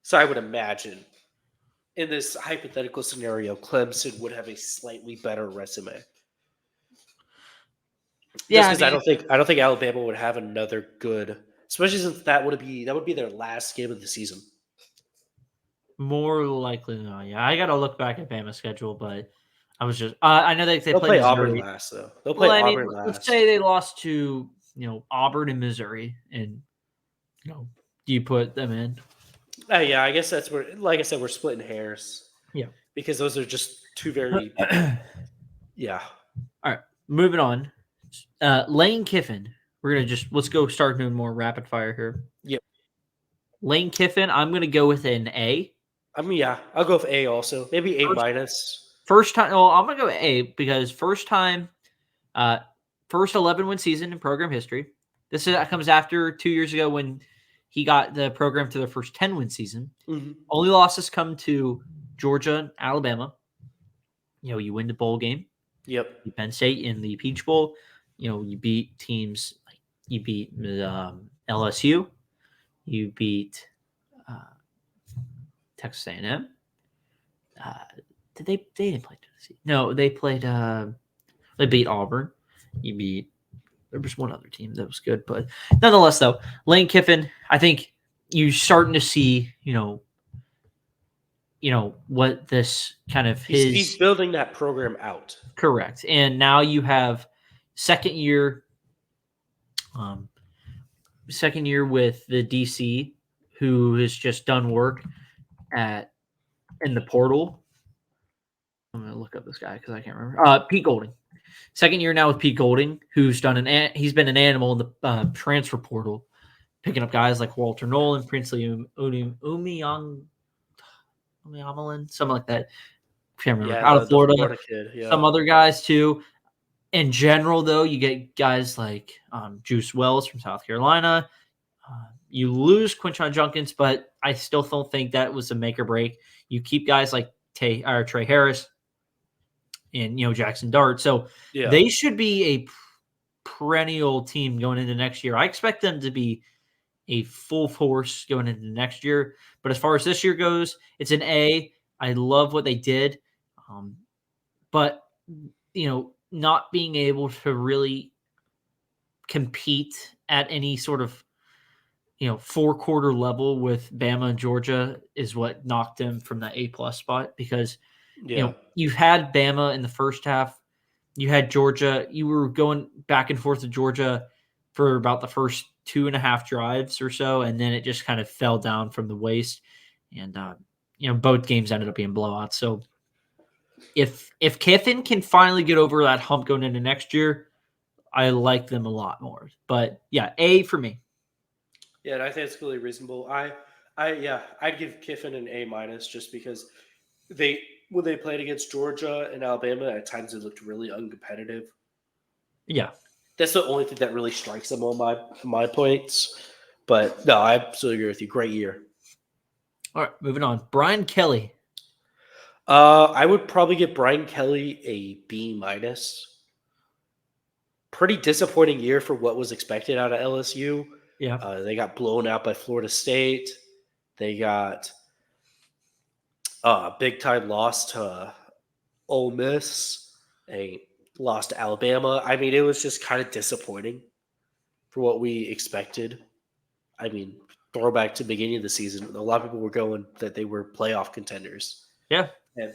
So I would imagine in this hypothetical scenario, Clemson would have a slightly better resume. Yeah. Because I don't think Alabama would have another good, especially since that would be their last game of the season. More likely than not. Yeah. I got to look back at Bama's schedule, but I was just, I know they They'll play play Auburn Missouri. last, though. They'll play Well, I mean, Auburn let's last. say they lost to, Auburn and Missouri, and, do you put them in? Yeah, I guess that's where, like I said, we're splitting hairs. Yeah. Because those are just two very, yeah. All right, moving on. Lane Kiffin. We're gonna let's go start doing more rapid fire here. Yep. Lane Kiffin. I'm gonna go with an A. I mean, yeah, I'll go with A also. Maybe A minus. First time. Well, I'm gonna go A because first time, first 11-win season in program history. That comes after 2 years ago when he got the program to their first 10-win season. Mm-hmm. Only losses come to Georgia and Alabama. You win the bowl game. Yep. You Penn State in the Peach Bowl. You beat teams like you beat LSU. You beat Texas A&M. Did they didn't play Tennessee? No, they played. They beat Auburn. You beat. There was one other team that was good, but nonetheless, though, Lane Kiffin. I think you're starting to see. What this kind of He's building that program out. Correct. And now you have second year with the DC who has just done work in the portal. I'm going to look up this guy because I can't remember. Pete Golding. Second year now with Pete Golding, who's he's been an animal in the transfer portal, picking up guys like Walter Nolan, Princely Umiyamalin, something like that. Can't remember. Yeah, Out of Florida. Florida kid, yeah. Some other guys too. In general, though, you get guys like Juice Wells from South Carolina. You lose Quinshon Judkins, but I still don't think that was a make or break. You keep guys like Trey Harris and Jackson Dart, so they should be a perennial team going into next year. I expect them to be a full force going into next year. But as far as this year goes, it's an A. I love what they did, but not being able to really compete at any sort of 4-quarter level with Bama and Georgia is what knocked them from that A+ spot because you've had Bama in the first half, you had Georgia, you were going back and forth to Georgia for about the first 2.5 drives or so, and then it just kind of fell down from the waist, and both games ended up being blowouts. So if Kiffin can finally get over that hump going into next year, I like them a lot more. But yeah, A for me. Yeah, and I think it's really reasonable. I'd give Kiffin an A minus just because when they played against Georgia and Alabama, at times it looked really uncompetitive. Yeah. That's the only thing that really strikes them on my points. But no, I absolutely agree with you. Great year. All right, moving on. Brian Kelly. I would probably give Brian Kelly a B minus. Pretty disappointing year for what was expected out of LSU. Yeah. They got blown out by Florida State. They got a big time loss to Ole Miss. They lost to Alabama. I mean, it was just kind of disappointing for what we expected. I mean, throwback to the beginning of the season, a lot of people were going that they were playoff contenders. Yeah. And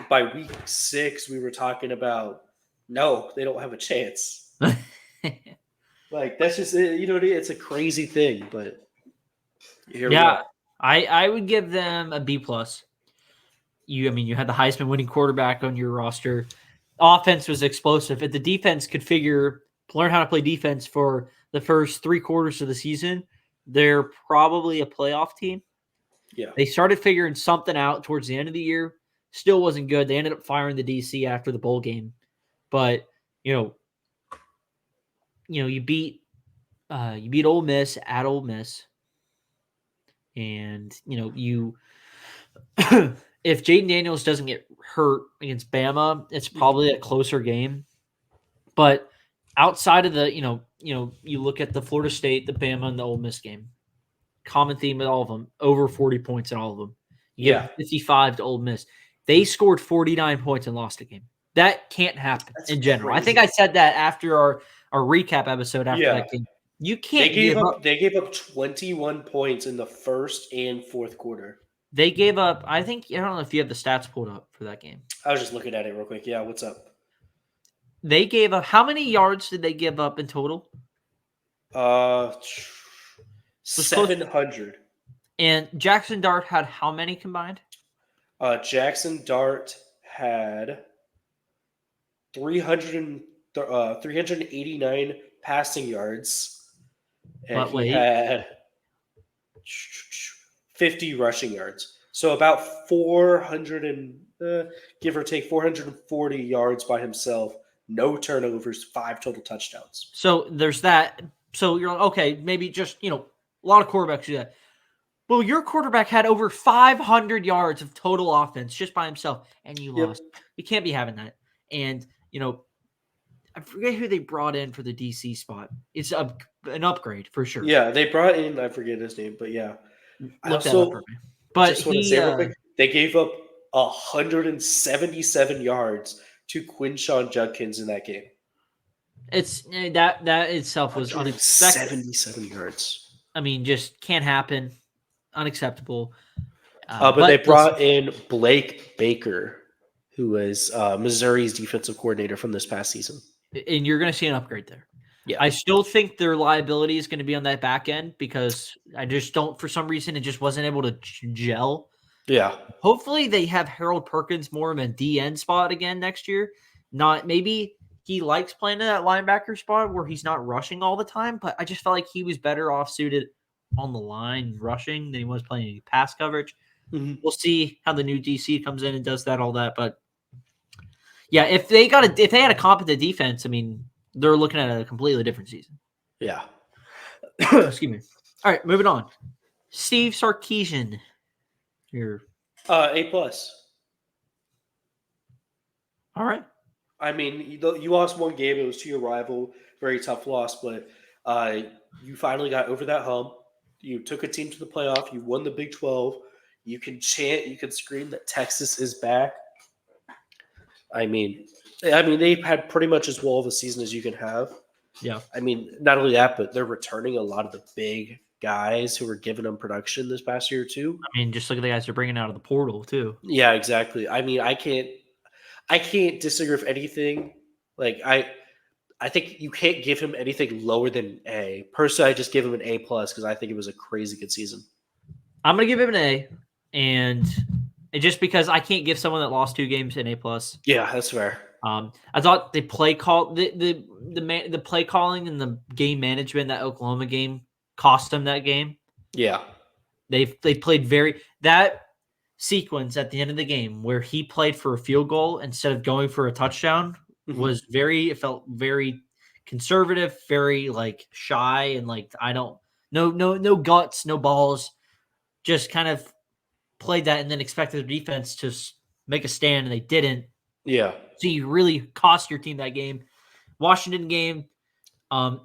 by week 6, we were talking about, no, they don't have a chance. Like, that's just, it's a crazy thing, but here we are. I would give them a B+. You had the Heisman winning quarterback on your roster. Offense was explosive. If the defense could learn how to play defense for the first 3 quarters of the season, they're probably a playoff team. Yeah. They started figuring something out towards the end of the year. Still wasn't good. They ended up firing the DC after the bowl game. But, you beat Ole Miss at Ole Miss. And, you if Jaden Daniels doesn't get hurt against Bama, it's probably a closer game. But outside of the, you look at the Florida State, the Bama, and the Ole Miss game. Common theme with all of them, over 40 points in all of them. You Yeah. get 55 to Ole Miss. They scored 49 points and lost a game. That can't happen in general. I think I said that after our recap episode after that game. You can't They gave up 21 points in the first and fourth quarter. They gave up, I don't know if you have the stats pulled up for that game. I was just looking at it real quick. Yeah, what's up? They gave up, how many yards did they give up in total? 700. And Jackson Dart had how many combined? Jackson Dart had 389 passing yards, and he had 50 rushing yards. So about 400 and give or take 440 yards by himself. No turnovers, 5 total touchdowns. So there's that. So you're like, okay, maybe just, a lot of quarterbacks do that. Well, your quarterback had over 500 yards of total offense just by himself, and you lost. You can't be having that. And, I forget who they brought in for the DC spot. It's an upgrade for sure. Yeah, they brought in, I forget his name, but yeah. Look that up for me. But just want to say real quick, they gave up 177 yards to Quinshawn Judkins in that game. It's that itself was unexpected. 77 yards. I mean, just can't happen. Unacceptable. But they brought in Blake Baker, who was Missouri's defensive coordinator from this past season. And you're going to see an upgrade there. Yeah. I still think their liability is going to be on that back end because I just don't, for some reason, it just wasn't able to gel. Yeah. Hopefully they have Harold Perkins more of a DN spot again next year. Maybe he likes playing in that linebacker spot where he's not rushing all the time, but I just felt like he was better off suited on the line rushing than he was playing pass coverage. Mm-hmm. We'll see how the new DC comes in and does all that. But yeah, if they had a competent defense, I mean, they're looking at a completely different season. Yeah. Excuse me. All right, moving on. Steve Sarkisian. Here. A+. All right. I mean, you lost one game. It was to your rival. Very tough loss, but you finally got over that hump. You took a team to the playoff. You won the Big 12. You can chant. You can scream that Texas is back. I mean, they've had pretty much as well of a season as you can have. Yeah. I mean, not only that, but they're returning a lot of the big guys who were giving them production this past year too. I mean, just look at the guys they're bringing out of the portal too. Yeah, exactly. I mean, I can't disagree with anything. Like I think you can't give him anything lower than A. Personally, I just give him an A+ because I think it was a crazy good season. I'm gonna give him an A, and just because I can't give someone that lost 2 games an A+. Yeah, that's fair. I thought the play play calling and the game management that Oklahoma game cost them that game. Yeah, they played that sequence at the end of the game where he played for a field goal instead of going for a touchdown was it felt very conservative, very like shy, and like no guts, no balls, just kind of played that and then expected the defense to make a stand and they didn't. Yeah. So you really cost your team that game. Washington game, I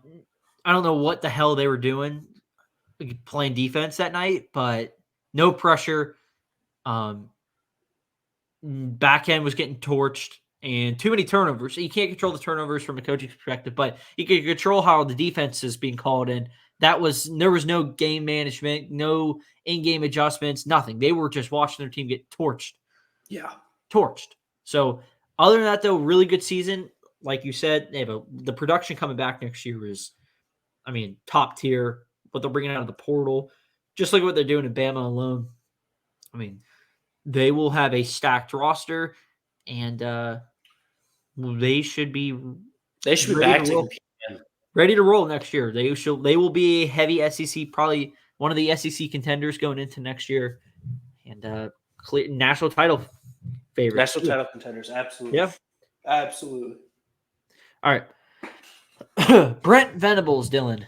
don't know what the hell they were doing playing defense that night, but no pressure. Back end was getting torched and too many turnovers. So you can't control the turnovers from a coaching perspective, but you can control how the defense is being called in. There was no game management, no in-game adjustments, nothing. They were just watching their team get torched. Yeah. Torched. So other than that, though, really good season. Like you said, the production coming back next year is, I mean, top tier. What they're bringing out of the portal. Just look at what they're doing in Bama alone. I mean, they will have a stacked roster, and they should be back ready to roll next year. They will be a heavy SEC, probably one of the SEC contenders going into next year, and clear national title favorites. National title contenders, absolutely. Yeah, absolutely. All right, Brent Venables, Dylan.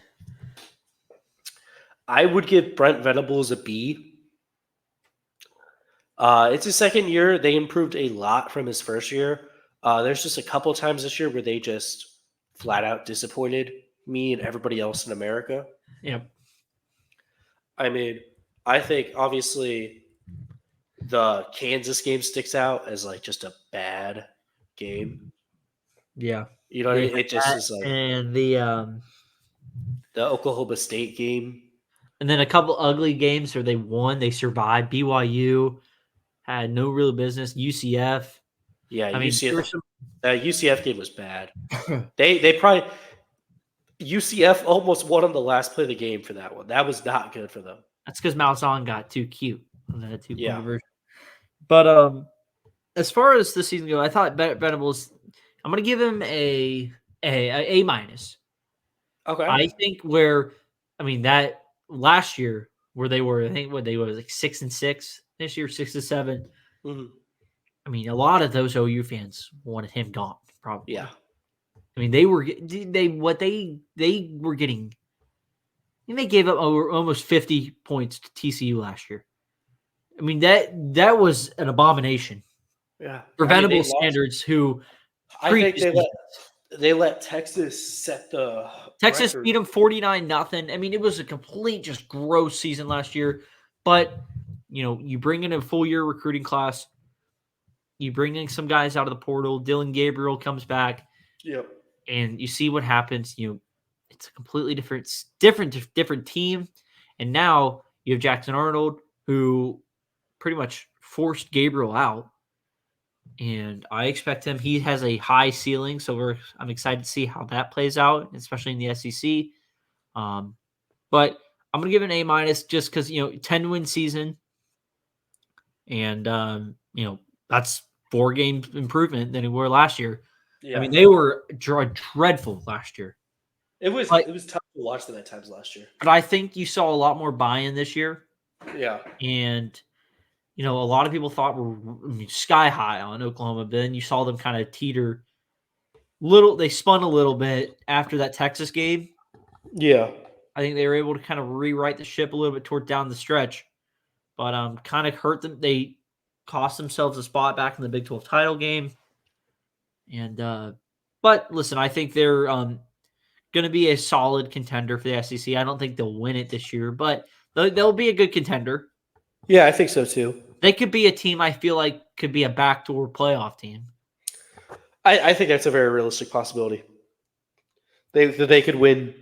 I would give Brent Venables a B. It's his second year. They improved a lot from his first year. There's just a couple times this year where they just flat out disappointed me and everybody else in America. Yep. I mean, I think obviously the Kansas game sticks out as like just a bad game. Yeah. You know what I They mean? had It just that, is like and the Oklahoma State game. and then a couple ugly games where they won, they survived. BYU had no real business. UCF. Yeah, I mean, there were UCF. some. UCF game was bad. They probably UCF almost won on the last play of the game for that one. That was not good for them. That's because Malzahn got too cute on that 2-point Yeah. conversion. But as far as the season goes, I thought Venables. I'm gonna give him a minus. Okay. I think that last year where they were, I think what they were like 6-6. This year 6-7. Mhm. I mean, a lot of those OU fans wanted him gone. Probably. Yeah. I mean, they were getting. I think they gave up almost 50 points to TCU last year. I mean that was an abomination Yeah. for I mean, they Venable lost- standards. Who I think they let Texas set the Texas record. beat them 49-0. I mean, it was a complete just gross season last year. But you bring in a full year recruiting class. You bring in some guys out of the portal. Dylan Gabriel comes back. Yep. And you see what happens. It's a completely different team. And now you have Jackson Arnold, who pretty much forced Gabriel out. And I expect him. He has a high ceiling, so I'm excited to see how that plays out, especially in the SEC. But I'm gonna give it an A minus just because 10-win season, and that's 4 games improvement than they were last year. Yeah. I mean, they were dreadful last year. it was but- it was tough to watch them at times last year. But I think you saw a lot more buy-in this year, Yeah. and a lot of people thought were sky high on Oklahoma. But then you saw them kind of teeter. They spun a little bit after that Texas game. Yeah. I think they were able to kind of rewrite the ship a little bit toward down the stretch, but kind of hurt them. They cost themselves a spot back in the Big 12 title game. And but listen, I think they're going to be a solid contender for the SEC. I don't think they'll win it this year, but they'll be a good contender. Yeah, I think so too. They could be a team I feel like could be a backdoor playoff team. I think that's a very realistic possibility. They could win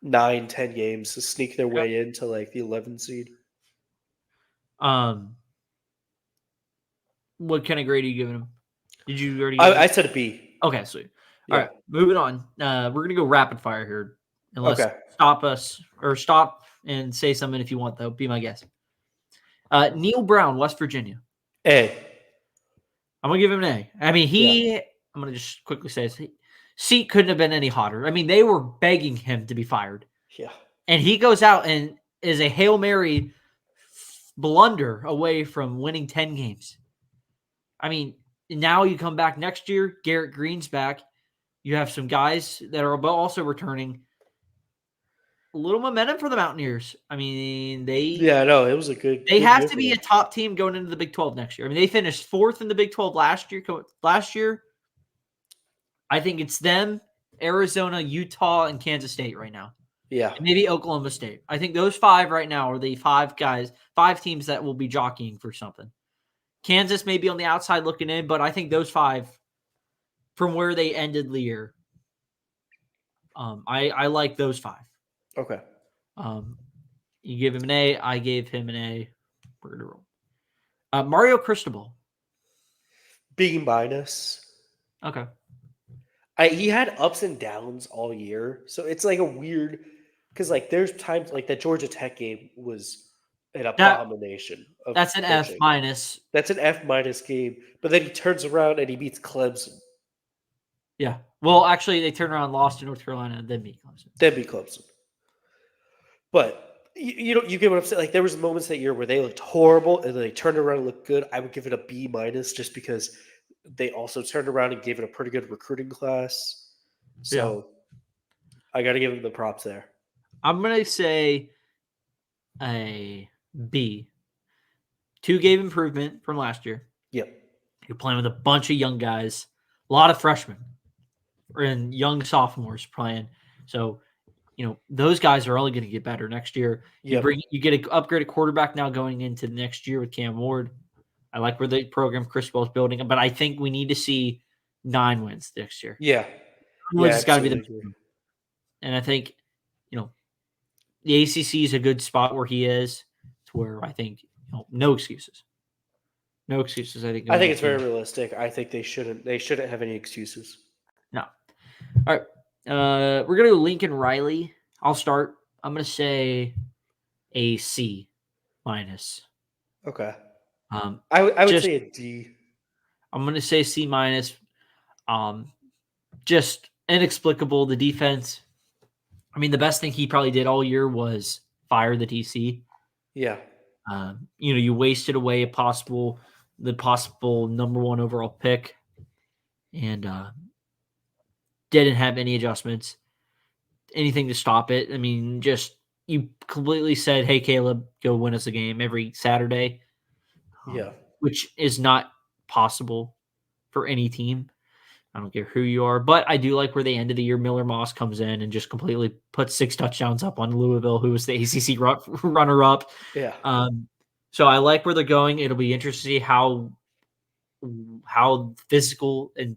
9-10 games to sneak their way into like the 11th seed. What kind of grade are you giving them? Did you already? I said a B. Okay, sweet. Yeah. All right, moving on. We're gonna go rapid fire here. Unless Okay. stop and say something if you want, though. Be my guest. Neil Brown, West Virginia. A. I'm gonna give him an A. I mean, I'm gonna just quickly say his seat couldn't have been any hotter. I mean, they were begging him to be fired, Yeah. and he goes out and is a Hail Mary blunder away from winning 10 games. I mean, now you come back next year. Garrett Green's back. You have some guys that are also returning. A little momentum for the Mountaineers. I mean, Yeah, no, it was a good. they good have year to for be a them. top team going into the Big 12 next year. I mean, they finished 4th in the Big 12 last year. I think it's them, Arizona, Utah, and Kansas State right now. Yeah. And maybe Oklahoma State. I think those 5 right now are the 5 teams that will be jockeying for something. Kansas may be on the outside looking in, but I think those 5 from where they ended the year, I like those 5. Okay. You give him an A. I gave him an A. We're gonna roll. Mario Cristobal. B minus. Okay. He had ups and downs all year, so it's like a weird because like there's times like that Georgia Tech game was an abomination. That's an F minus. That's an F minus game, but then he turns around and he beats Clemson. Yeah. Well, actually, they turned around, lost to North Carolina, and then beat Clemson. Then beat Clemson. But you get what I'm saying. Like there was moments that year where they looked horrible and then they turned around and looked good. I would give it a B minus just because they also turned around and gave it a pretty good recruiting class. So I got to give them the props there. I'm gonna say a B. 2 gave improvement from last year. Yep. You're playing with a bunch of young guys, a lot of freshmen and young sophomores playing. So, those guys are only going to get better next year. Yep. You get an upgraded quarterback now going into the next year with Cam Ward. I like where the program Chris Bell's building, but I think we need to see 9 wins next year. Yeah. 9 wins has got to be the absolutely agree. And I think, the ACC is a good spot where he is, to where I think, no excuses. No excuses. I think it's very realistic. I think they shouldn't have any excuses. No. All right. We're gonna go Lincoln Riley. I'll start. I'm gonna say a C minus. Okay. I would say a D. I'm gonna say C minus. Just inexplicable. The defense. I mean, the best thing he probably did all year was fire the DC. Yeah. You wasted away the possible number 1 overall pick, and didn't have any adjustments, anything to stop it. I mean, just you completely said, "Hey, Caleb, go win us a game every Saturday." Yeah. Which is not possible for any team. I don't care who you are, but I do like where the end of the year Miller Moss comes in and just completely puts 6 touchdowns up on Louisville, who was the ACC runner-up. Yeah. So I like where they're going. It'll be interesting to see how physical and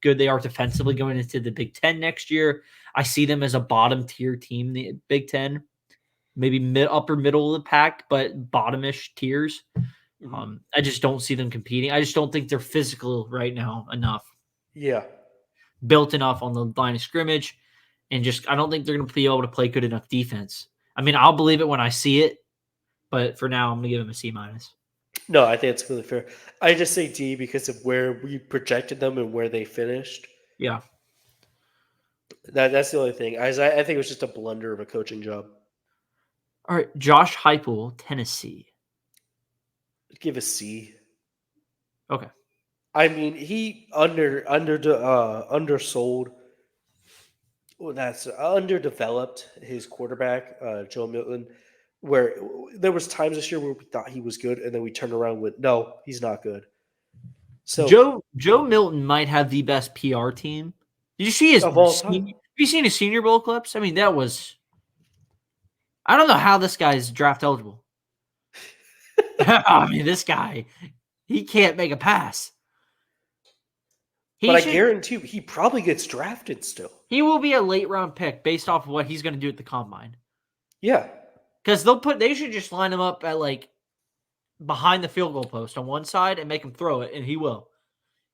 good they are defensively going into the Big Ten next year. I see them as a bottom-tier team in the Big Ten, maybe upper middle of the pack, but bottomish tiers. Mm-hmm. I just don't see them competing. I just don't think they're physical right now enough. Yeah. Built enough on the line of scrimmage, and I don't think they're going to be able to play good enough defense. I mean, I'll believe it when I see it, but for now, I'm going to give them a C minus. No, I think it's really fair. I just say D because of where we projected them and where they finished. Yeah. That's the only thing. I think it was just a blunder of a coaching job. All right, Josh Heupel, Tennessee. Give a C. Okay. I mean, he undersold. Well, that's underdeveloped his quarterback, Joe Milton. Where there was times this year where we thought he was good, and then we turned around with no, he's not good. So Joe Milton might have the best PR team. Did you see have you seen his Senior Bowl clips? I mean, that was. I don't know how this guy's draft eligible. I mean, this guy, he can't make a pass. I guarantee you, he probably gets drafted still. He will be a late round pick based off of what he's going to do at the combine. Yeah. Because they should just line him up at behind the field goal post on one side and make him throw it, and he will.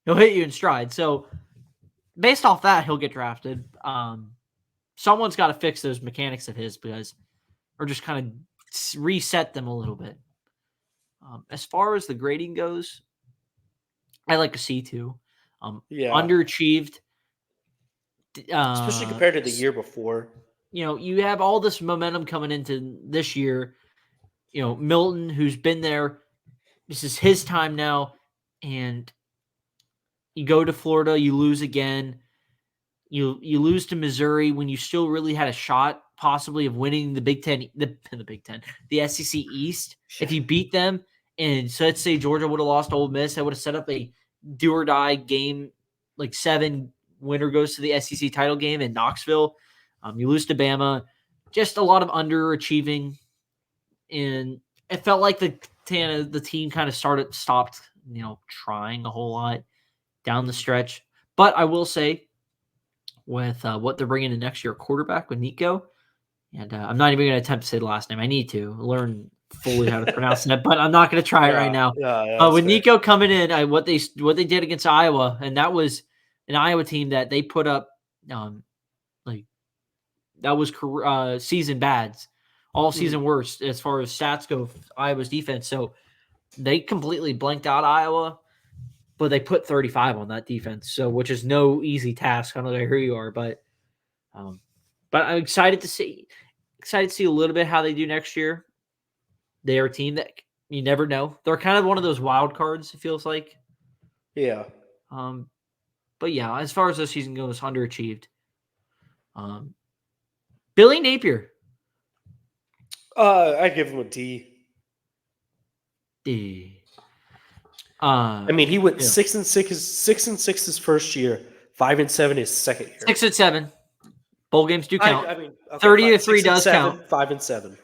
He'll hit you in stride. So based off that, he'll get drafted. Someone's got to fix those mechanics of his or just kind of reset them a little bit. As far as the grading goes, I like a C2. Underachieved. Especially compared to the year before. You have all this momentum coming into this year. Milton, who's been there, this is his time now, and you go to Florida, you lose again. You lose to Missouri when you still really had a shot possibly of winning the Big Ten, the SEC East. If you beat them, and so let's say Georgia would have lost to Ole Miss, I would have set up a do or die game, 7 winner goes to the SEC title game in Knoxville. You lose to Bama, just a lot of underachieving, and it felt like the team kind of stopped, trying a whole lot down the stretch. But I will say, with what they're bringing in next year, quarterback with Nico, and I'm not even going to attempt to say the last name. I need to learn fully how to pronounce it, but I'm not going to try it right now. With Nico coming in, what they did against Iowa, and that was an Iowa team that they put up, that was season bads, all season worst as far as stats go. Iowa's defense, so they completely blanked out Iowa, but they put 35 on that defense, so which is no easy task. I don't know who you are, but I'm excited to see a little bit how they do next year. They are a team that you never know. They're kind of one of those wild cards, it feels like. Yeah. But yeah, as far as the season goes, underachieved. Billy Napier. I give him a D. I mean, he went Yeah. 6-6 his first year, 5-7 his second year. 6-7. Bowl games do count. I mean, okay, 30-3 5, 6 and does 7, count. 5-7.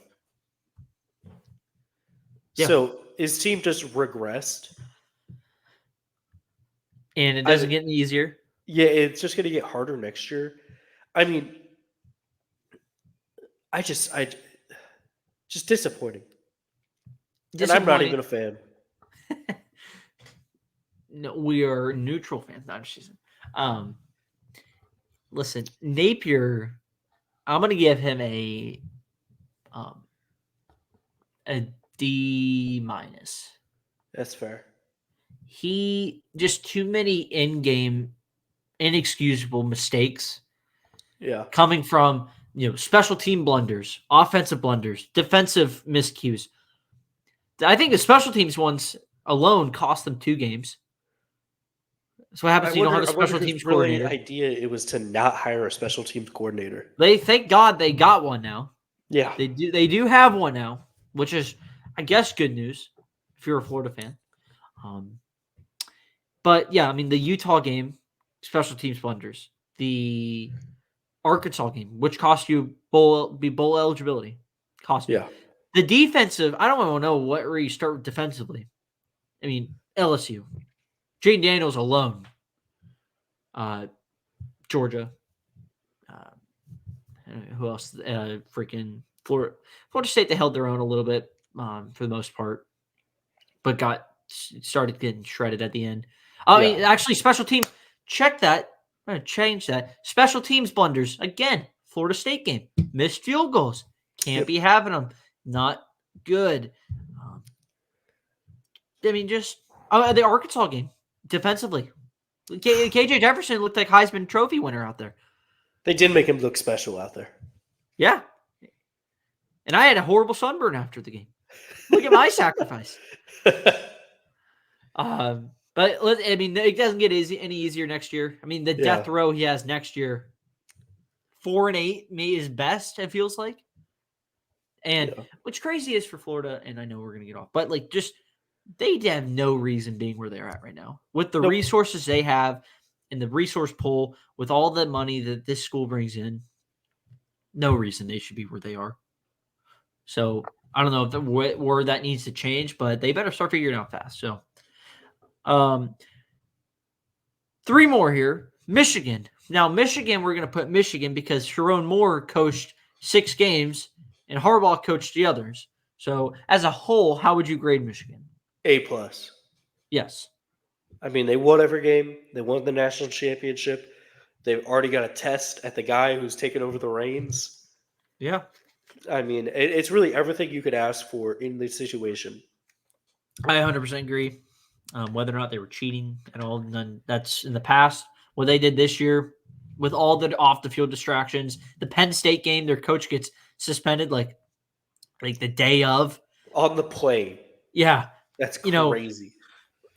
Yeah. So his team just regressed. And it doesn't get any easier. Yeah, it's just going to get harder next year. I mean, I just disappointing. And I'm not even a fan. No, we are neutral fans, not just listen, Napier, I'm gonna give him a D-. That's fair. He just too many in-game inexcusable mistakes. Yeah. Coming from, special team blunders, offensive blunders, defensive miscues. I think the special teams ones alone cost them 2 games. That's what happens when you don't have a special teams coordinator. Idea it was to not hire a special teams coordinator. Thank God they got one now. Yeah. They do have one now, which is, I guess, good news if you're a Florida fan. But yeah, I mean, the Utah game, special teams blunders. The Arkansas game, which cost you bowl eligibility, cost you. Yeah. The defensive, I don't want to know where you start with defensively. I mean, LSU, Jaden Daniels alone, Georgia, who else? Freaking Florida State. They held their own a little bit for the most part, but started getting shredded at the end. I mean, actually, special teams. Check that. I'm going to change that. Special teams blunders. Again, Florida State game. Missed field goals. Can't be having them. Not good. I mean, just the Arkansas game. Defensively. KJ Jefferson looked like Heisman Trophy winner out there. They did make him look special out there. Yeah. And I had a horrible sunburn after the game. Look at my sacrifice. But I mean, it doesn't get any easier next year. I mean, the death row he has next year, 4-8 may is best. It feels like, and what's crazy is for Florida, and I know we're gonna get off, but like just they have no reason being where they're at right now with the resources they have and the resource pool with all the money that this school brings in. No reason they should be where they are. So I don't know if where that needs to change, but they better start figuring it out fast. So. 3 more here. Michigan. Now, Michigan, we're going to put Michigan because Sharon Moore coached 6 games and Harbaugh coached the others. So, as a whole, how would you grade Michigan? A+. Yes. I mean, they won every game. They won the national championship. They've already got a test at the guy who's taken over the reins. Yeah. I mean, it's really everything you could ask for in this situation. I 100% agree. Whether or not they were cheating at all, that's in the past. What they did this year with all the off-the-field distractions, the Penn State game, their coach gets suspended like the day of. On the plane. Yeah. That's crazy.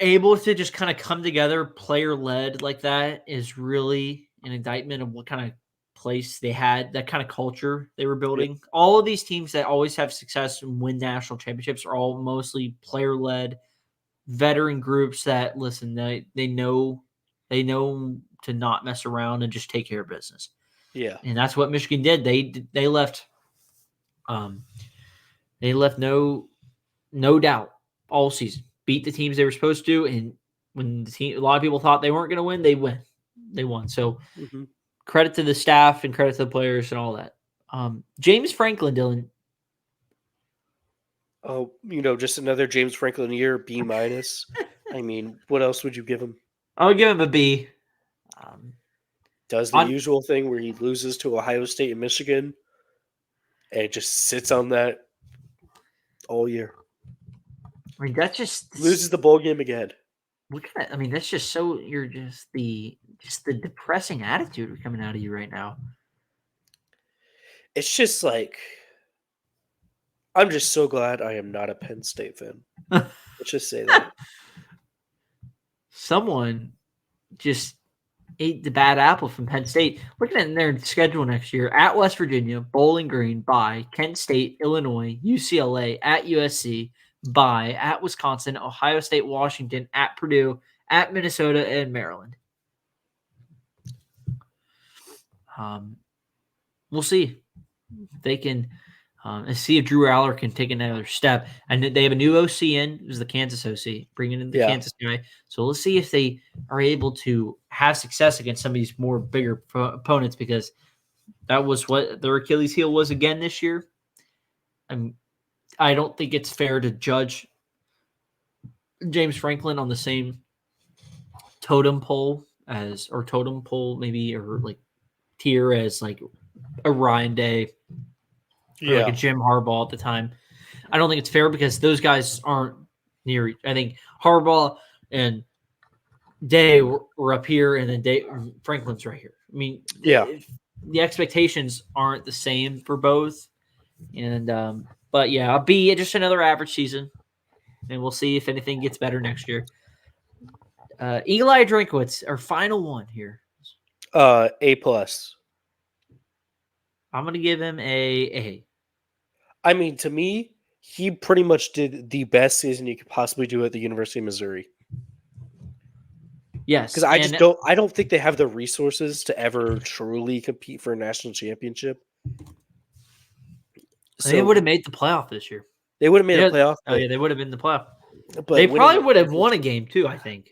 Able to just kind of come together, player-led like that is really an indictment of what kind of place they had, that kind of culture they were building. Yep. All of these teams that always have success and win national championships are all mostly player-led, veteran groups that listen. They know to not mess around and just take care of business. Yeah, and that's what Michigan did. They left. They left no doubt all season. Beat the teams they were supposed to, and when a lot of people thought they weren't going to win, they won. So credit to the staff and credit to the players and all that. James Franklin, Dylan. Oh, just another James Franklin year, B-. I mean, what else would you give him? I would give him a B. Does the usual thing where he loses to Ohio State and Michigan and just sits on that all year. I mean, that's just loses the bowl game again. That's just so you're just the depressing attitude coming out of you right now. It's just like, I'm just so glad I am not a Penn State fan. Let's just say that. Someone just ate the bad apple from Penn State. Looking at their schedule next year, at West Virginia, Bowling Green, by Kent State, Illinois, UCLA, at USC, bye at Wisconsin, Ohio State, Washington, at Purdue, at Minnesota, and Maryland. We'll see if they can and see if Drew Aller can take another step. And they have a new OC in, who's the Kansas OC, bringing in the Kansas guy. So let's see if they are able to have success against some of these more bigger opponents, because that was what their Achilles heel was again this year. I don't think it's fair to judge James Franklin on the same totem pole maybe, or like tier as like a Ryan Day or like a Jim Harbaugh at the time. I don't think it's fair because those guys aren't near. I think Harbaugh and Day were up here, and then Franklin's right here. I mean, the expectations aren't the same for both. And but yeah, I'll be just another average season, and we'll see if anything gets better next year. Eli Drinkwitz, our final one here. A+. I'm gonna give him a. I mean, to me, he pretty much did the best season you could possibly do at the University of Missouri. Yes, because I don't think they have the resources to ever truly compete for a national championship. So they would have made the playoff this year. They would have made a playoff. Oh yeah, they would have been in the playoff. But they probably would have won a game too, I think.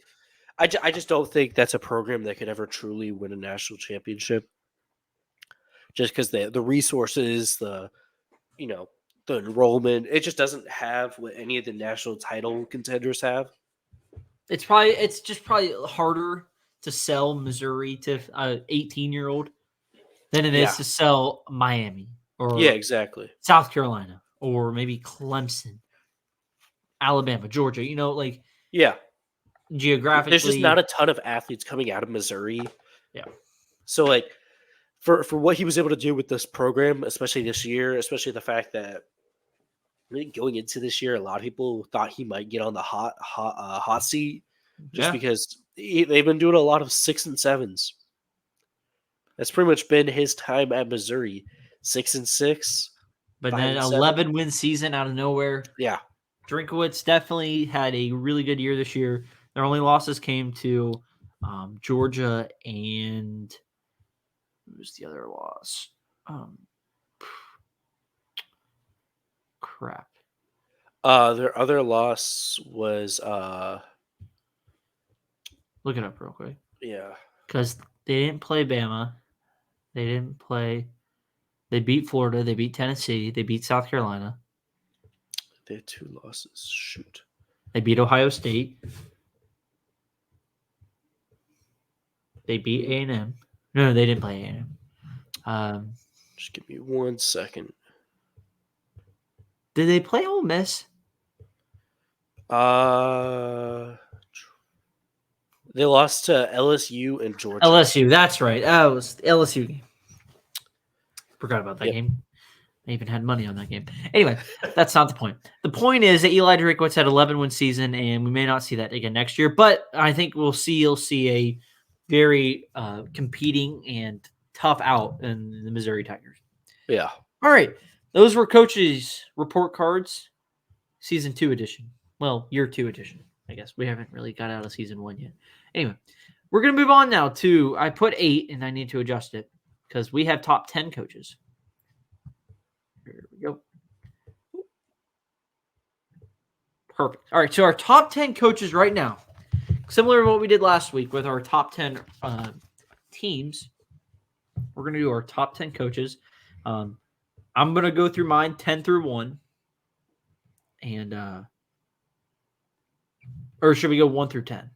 I just don't think that's a program that could ever truly win a national championship. Just because the resources, the enrollment, it just doesn't have what any of the national title contenders have. It's just probably harder to sell Missouri to an 18-year-old than it is to sell Miami or exactly South Carolina or maybe Clemson, Alabama, Georgia. Geographically, there's just not a ton of athletes coming out of Missouri. Yeah. So like for what he was able to do with this program, especially this year, especially the fact that going into this year, a lot of people thought he might get on the hot seat just because they've been doing a lot of 6 and 7s. That's pretty much been his time at Missouri, 6 and 6. But then 11-win season out of nowhere. Yeah, Drinkwitz definitely had a really good year this year. Their only losses came to Georgia and what was the other loss? Crap. Their other loss was look it up real quick. Yeah. Because they didn't play Bama. They beat Florida, they beat Tennessee, they beat South Carolina. They had 2 losses. Shoot. They beat Ohio State. They beat A&M. No, they didn't play A&M. Just give me 1 second. Did they play Ole Miss? They lost to LSU and Georgia. LSU, that's right. That was the LSU game. Forgot about that game. I even had money on that game. Anyway, that's not the point. The point is that Eli Drinkwitz had 11-win season, and we may not see that again next year. But I think you'll see a very competing and tough out in the Missouri Tigers. Yeah. All right. Those were coaches' report cards, season 2 edition. Well, year 2 edition, I guess. We haven't really got out of season 1 yet. Anyway, we're going to move on now to, I put 8 and I need to adjust it because we have top 10 coaches. Here we go. Perfect. All right. So our top 10 coaches right now, similar to what we did last week with our top 10 teams, we're going to do our top 10 coaches. I'm going to go through mine 10 through 1. And, or should we go 1 through 10?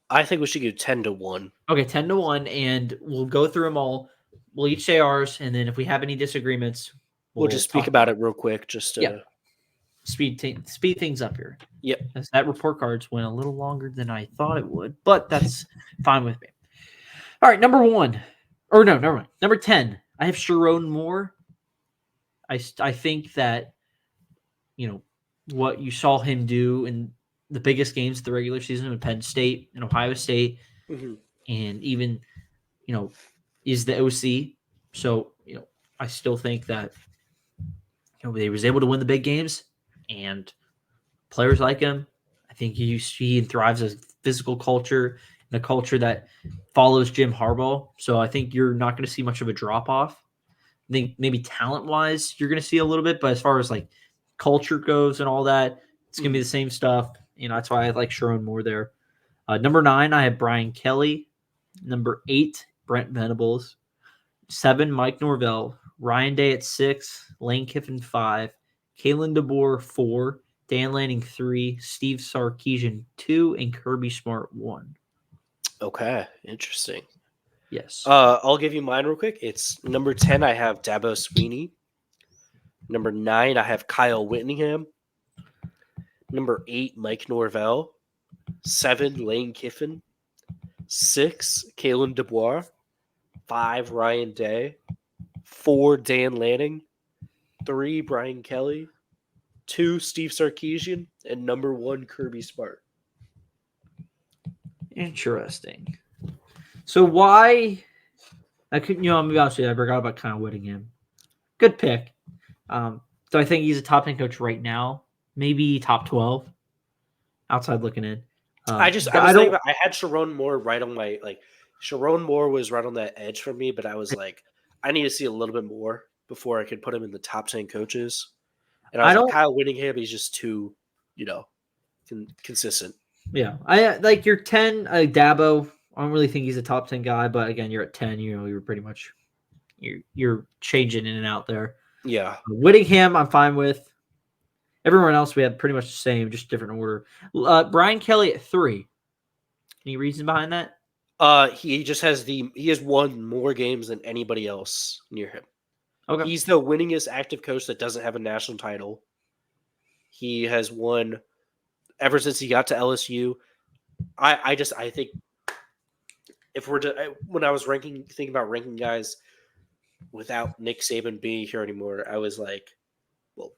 I think we should go 10 to 1. Okay, 10 to 1. And we'll go through them all. We'll each say ours. And then if we have any disagreements, we'll just speak about it real quick. Just to speed things up here. Yep. As that report cards went a little longer than I thought it would, but that's fine with me. All right, number 1. Or no, never mind. Number 10. I have Sharon Moore. I think that, what you saw him do in the biggest games of the regular season with Penn State and Ohio State, and even, is the OC. So, I still think that, he was able to win the big games and Players like him. I think he thrives as physical culture and a culture that follows Jim Harbaugh. So I think you're not going to see much of a drop off. I think maybe talent wise, you're going to see a little bit, but as far as like culture goes and all that, it's going to be the same stuff. That's why I like Sharon Moore there. Number 9, I have Brian Kelly. Number 8, Brent Venables. 7, Mike Norvell. Ryan Day at 6. Lane Kiffin 5. Kalen DeBoer 4. Dan Lanning 3. Steve Sarkisian 2. And Kirby Smart 1. Okay, interesting. Yes. I'll give you mine real quick. It's number 10, I have Dabo Sweeney. Number 9, I have Kyle Whittingham. Number 8, Mike Norvell. 7, Lane Kiffin. 6, Kalen DeBoer. 5, Ryan Day. 4, Dan Lanning. 3, Brian Kelly. 2, Steve Sarkisian. And number 1, Kirby Smart. Interesting. So why? I couldn't. I'll be honest with you, I forgot about Kyle Whittingham. Good pick. Do I think he's a top 10 coach right now? Maybe top 12. Outside looking in. I had Sharon Moore right on my Sharon Moore was right on that edge for me, but I was like, I need to see a little bit more before I could put him in the top 10 coaches. And I was like, Kyle Whittingham, he's just too, consistent. Yeah, I like your 10. Dabo. I don't really think he's a top 10 guy, but again, you're at 10. You're pretty much you're changing in and out there. Yeah, Whittingham, I'm fine with. Everyone else we had pretty much the same, just different order. Brian Kelly at 3. Any reason behind that? He just has he has won more games than anybody else near him. Okay, he's the winningest active coach that doesn't have a national title. He has won ever since he got to LSU. I think if when I was thinking about ranking guys without Nick Saban being here anymore, I was like, well,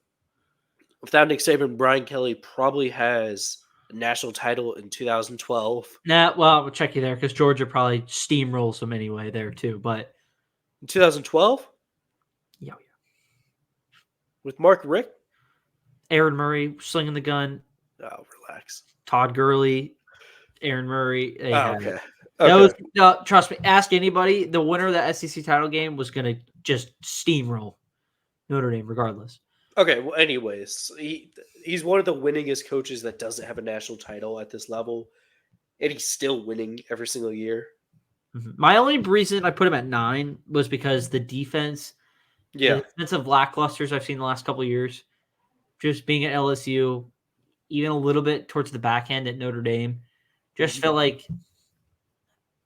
without Nick Saban, Brian Kelly probably has a national title in 2012. Well, I'll check you there because Georgia probably steamrolls them anyway there too. But in 2012, yeah, with Mark Richt, Aaron Murray slinging the gun. Oh, relax. Todd Gurley, Aaron Murray. Okay. Trust me. Ask anybody. The winner of that SEC title game was going to just steamroll Notre Dame, regardless. Okay. Well, anyways, he's one of the winningest coaches that doesn't have a national title at this level, and he's still winning every single year. Mm-hmm. My only reason I put him at 9 was because the defense, the defensive lacklusters I've seen the last couple of years, just being at LSU, even a little bit towards the back end at Notre Dame, just felt like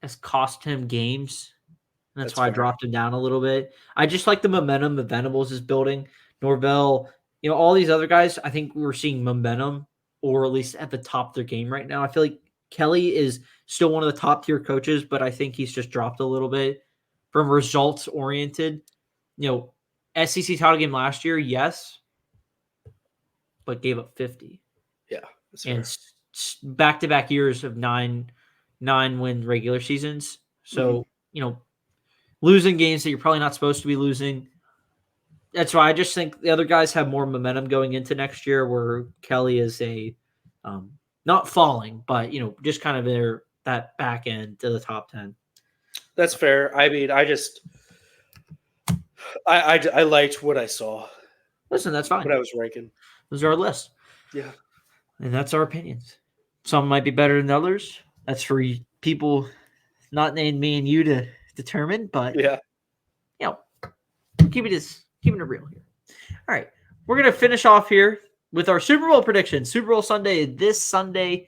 it's cost him games. And that's why fair. I dropped him down a little bit. I just like the momentum that Venables is building. Norvell, all these other guys, I think we're seeing momentum, or at least at the top of their game right now. I feel like Kelly is still one of the top tier coaches, but I think he's just dropped a little bit from results oriented. SEC title game last year, yes, but gave up 50. Yeah. And back-to-back years of nine win regular seasons. So, losing games that you're probably not supposed to be losing. That's why I just think the other guys have more momentum going into next year, where Kelly is not falling, but, just kind of that back end to the top 10. That's fair. I mean, I liked what I saw. Listen, that's fine. When I was ranking. Those are our lists. Yeah. And that's our opinions. Some might be better than others. That's for people not named me and you to determine. But keeping it real here. All right, we're gonna finish off here with our Super Bowl predictions. Super Bowl Sunday this Sunday.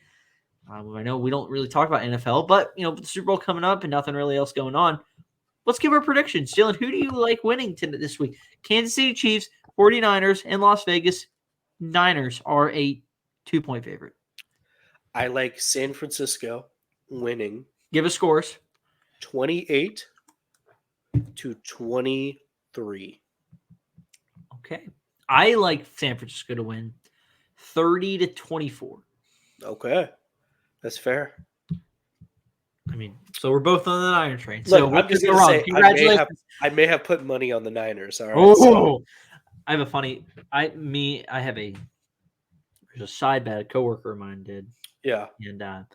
I know we don't really talk about NFL, but with the Super Bowl coming up and nothing really else going on, let's give our predictions. Dylan, who do you like winning this week? Kansas City Chiefs, 49ers, and Las Vegas Niners are a 2-point favorite. I like San Francisco winning. Give us scores. 28-23. Okay. I like San Francisco to win 30-24. Okay. That's fair. I mean, so we're both on the Niners train. Look, so I'm just going to say, congratulations. I may have put money on the Niners. All right. Oh, so. I have a there's a side bet a coworker of mine did, Yeah. and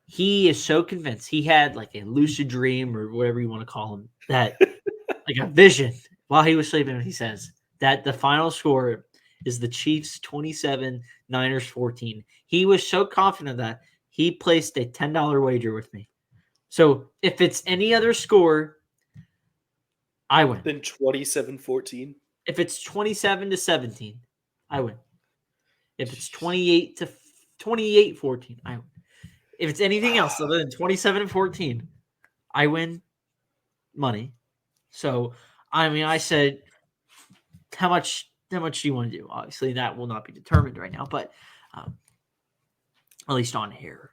he is so convinced. He had like a lucid dream or whatever you want to call him, that like a vision while he was sleeping. He says that the final score is the Chiefs 27, Niners 14. He was so confident that he placed a $10 wager with me. So if it's any other score, I win. Then 27-14. If it's 27-17, I win. If it's 28-14, I win. If it's anything else other than 27-14, I win money. So, I mean, I said, how much do you want to do? Obviously, that will not be determined right now, but at least on here.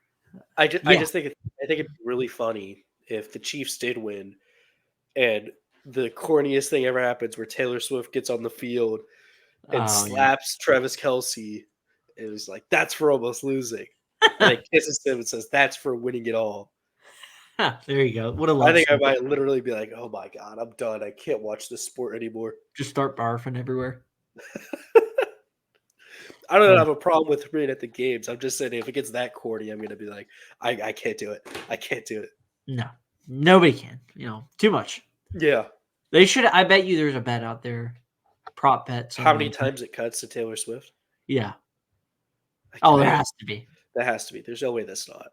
I just think it'd be really funny if the Chiefs did win, and the corniest thing ever happens where Taylor Swift gets on the field and slaps Travis Kelce. It was like, that's for almost losing. And it kisses him and says, that's for winning it all. There you go. What a I think I might literally be like, oh my God, I'm done. I can't watch this sport anymore. Just start barfing everywhere. I don't have a problem with being at the games. I'm just saying if it gets that corny, I'm going to be like, I can't do it. I can't do it. No, nobody can. Too much. Yeah. They should. I bet you there's a bet out there. Prop bet. How many times it cuts to Taylor Swift? Yeah. Oh, there has to be. There has to be. There's no way that's not.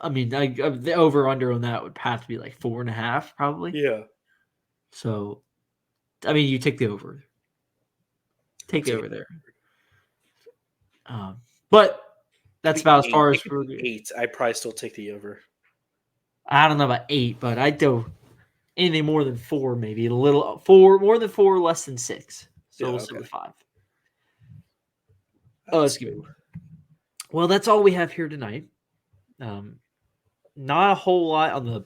I mean, the over under on that would have to be like 4.5, probably. Yeah. So, I mean, you take the over. Take the over there. But that's about as far as for 8. I'd probably still take the over. I don't know about 8, but I'd do anything more than 4, maybe a little 4, more than 4, less than 6. So we'll say 5. Oh, let's give it. Well, that's all we have here tonight. Not a whole lot on the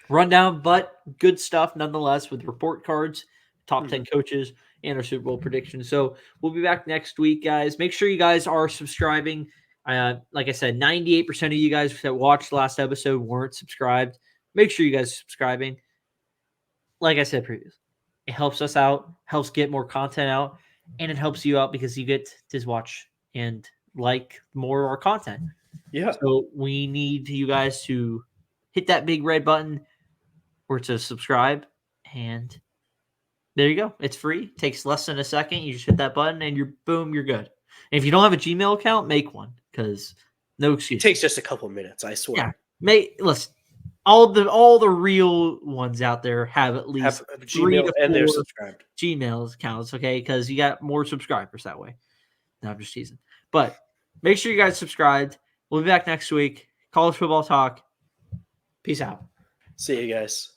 rundown, but good stuff nonetheless with report cards, top 10 coaches, and our Super Bowl predictions. So we'll be back next week, guys. Make sure you guys are subscribing. Like I said, 98% of you guys that watched the last episode weren't subscribed. Make sure you guys are subscribing. Like I said previously, it helps us out, helps get more content out, and it helps you out because you get to watch and like more of our content. Yeah. So we need you guys to hit that big red button or to subscribe, and there you go. It's free. It takes less than a second. You just hit that button and you're good. And if you don't have a Gmail account, make one because no excuse. It takes just a couple minutes, I swear. Yeah. Listen, all the real ones out there have at least have Gmail and they're subscribed. Gmail accounts, okay? Because you got more subscribers that way. No, I'm just teasing. But make sure you guys subscribed. We'll be back next week. College football talk. Peace out. See you guys.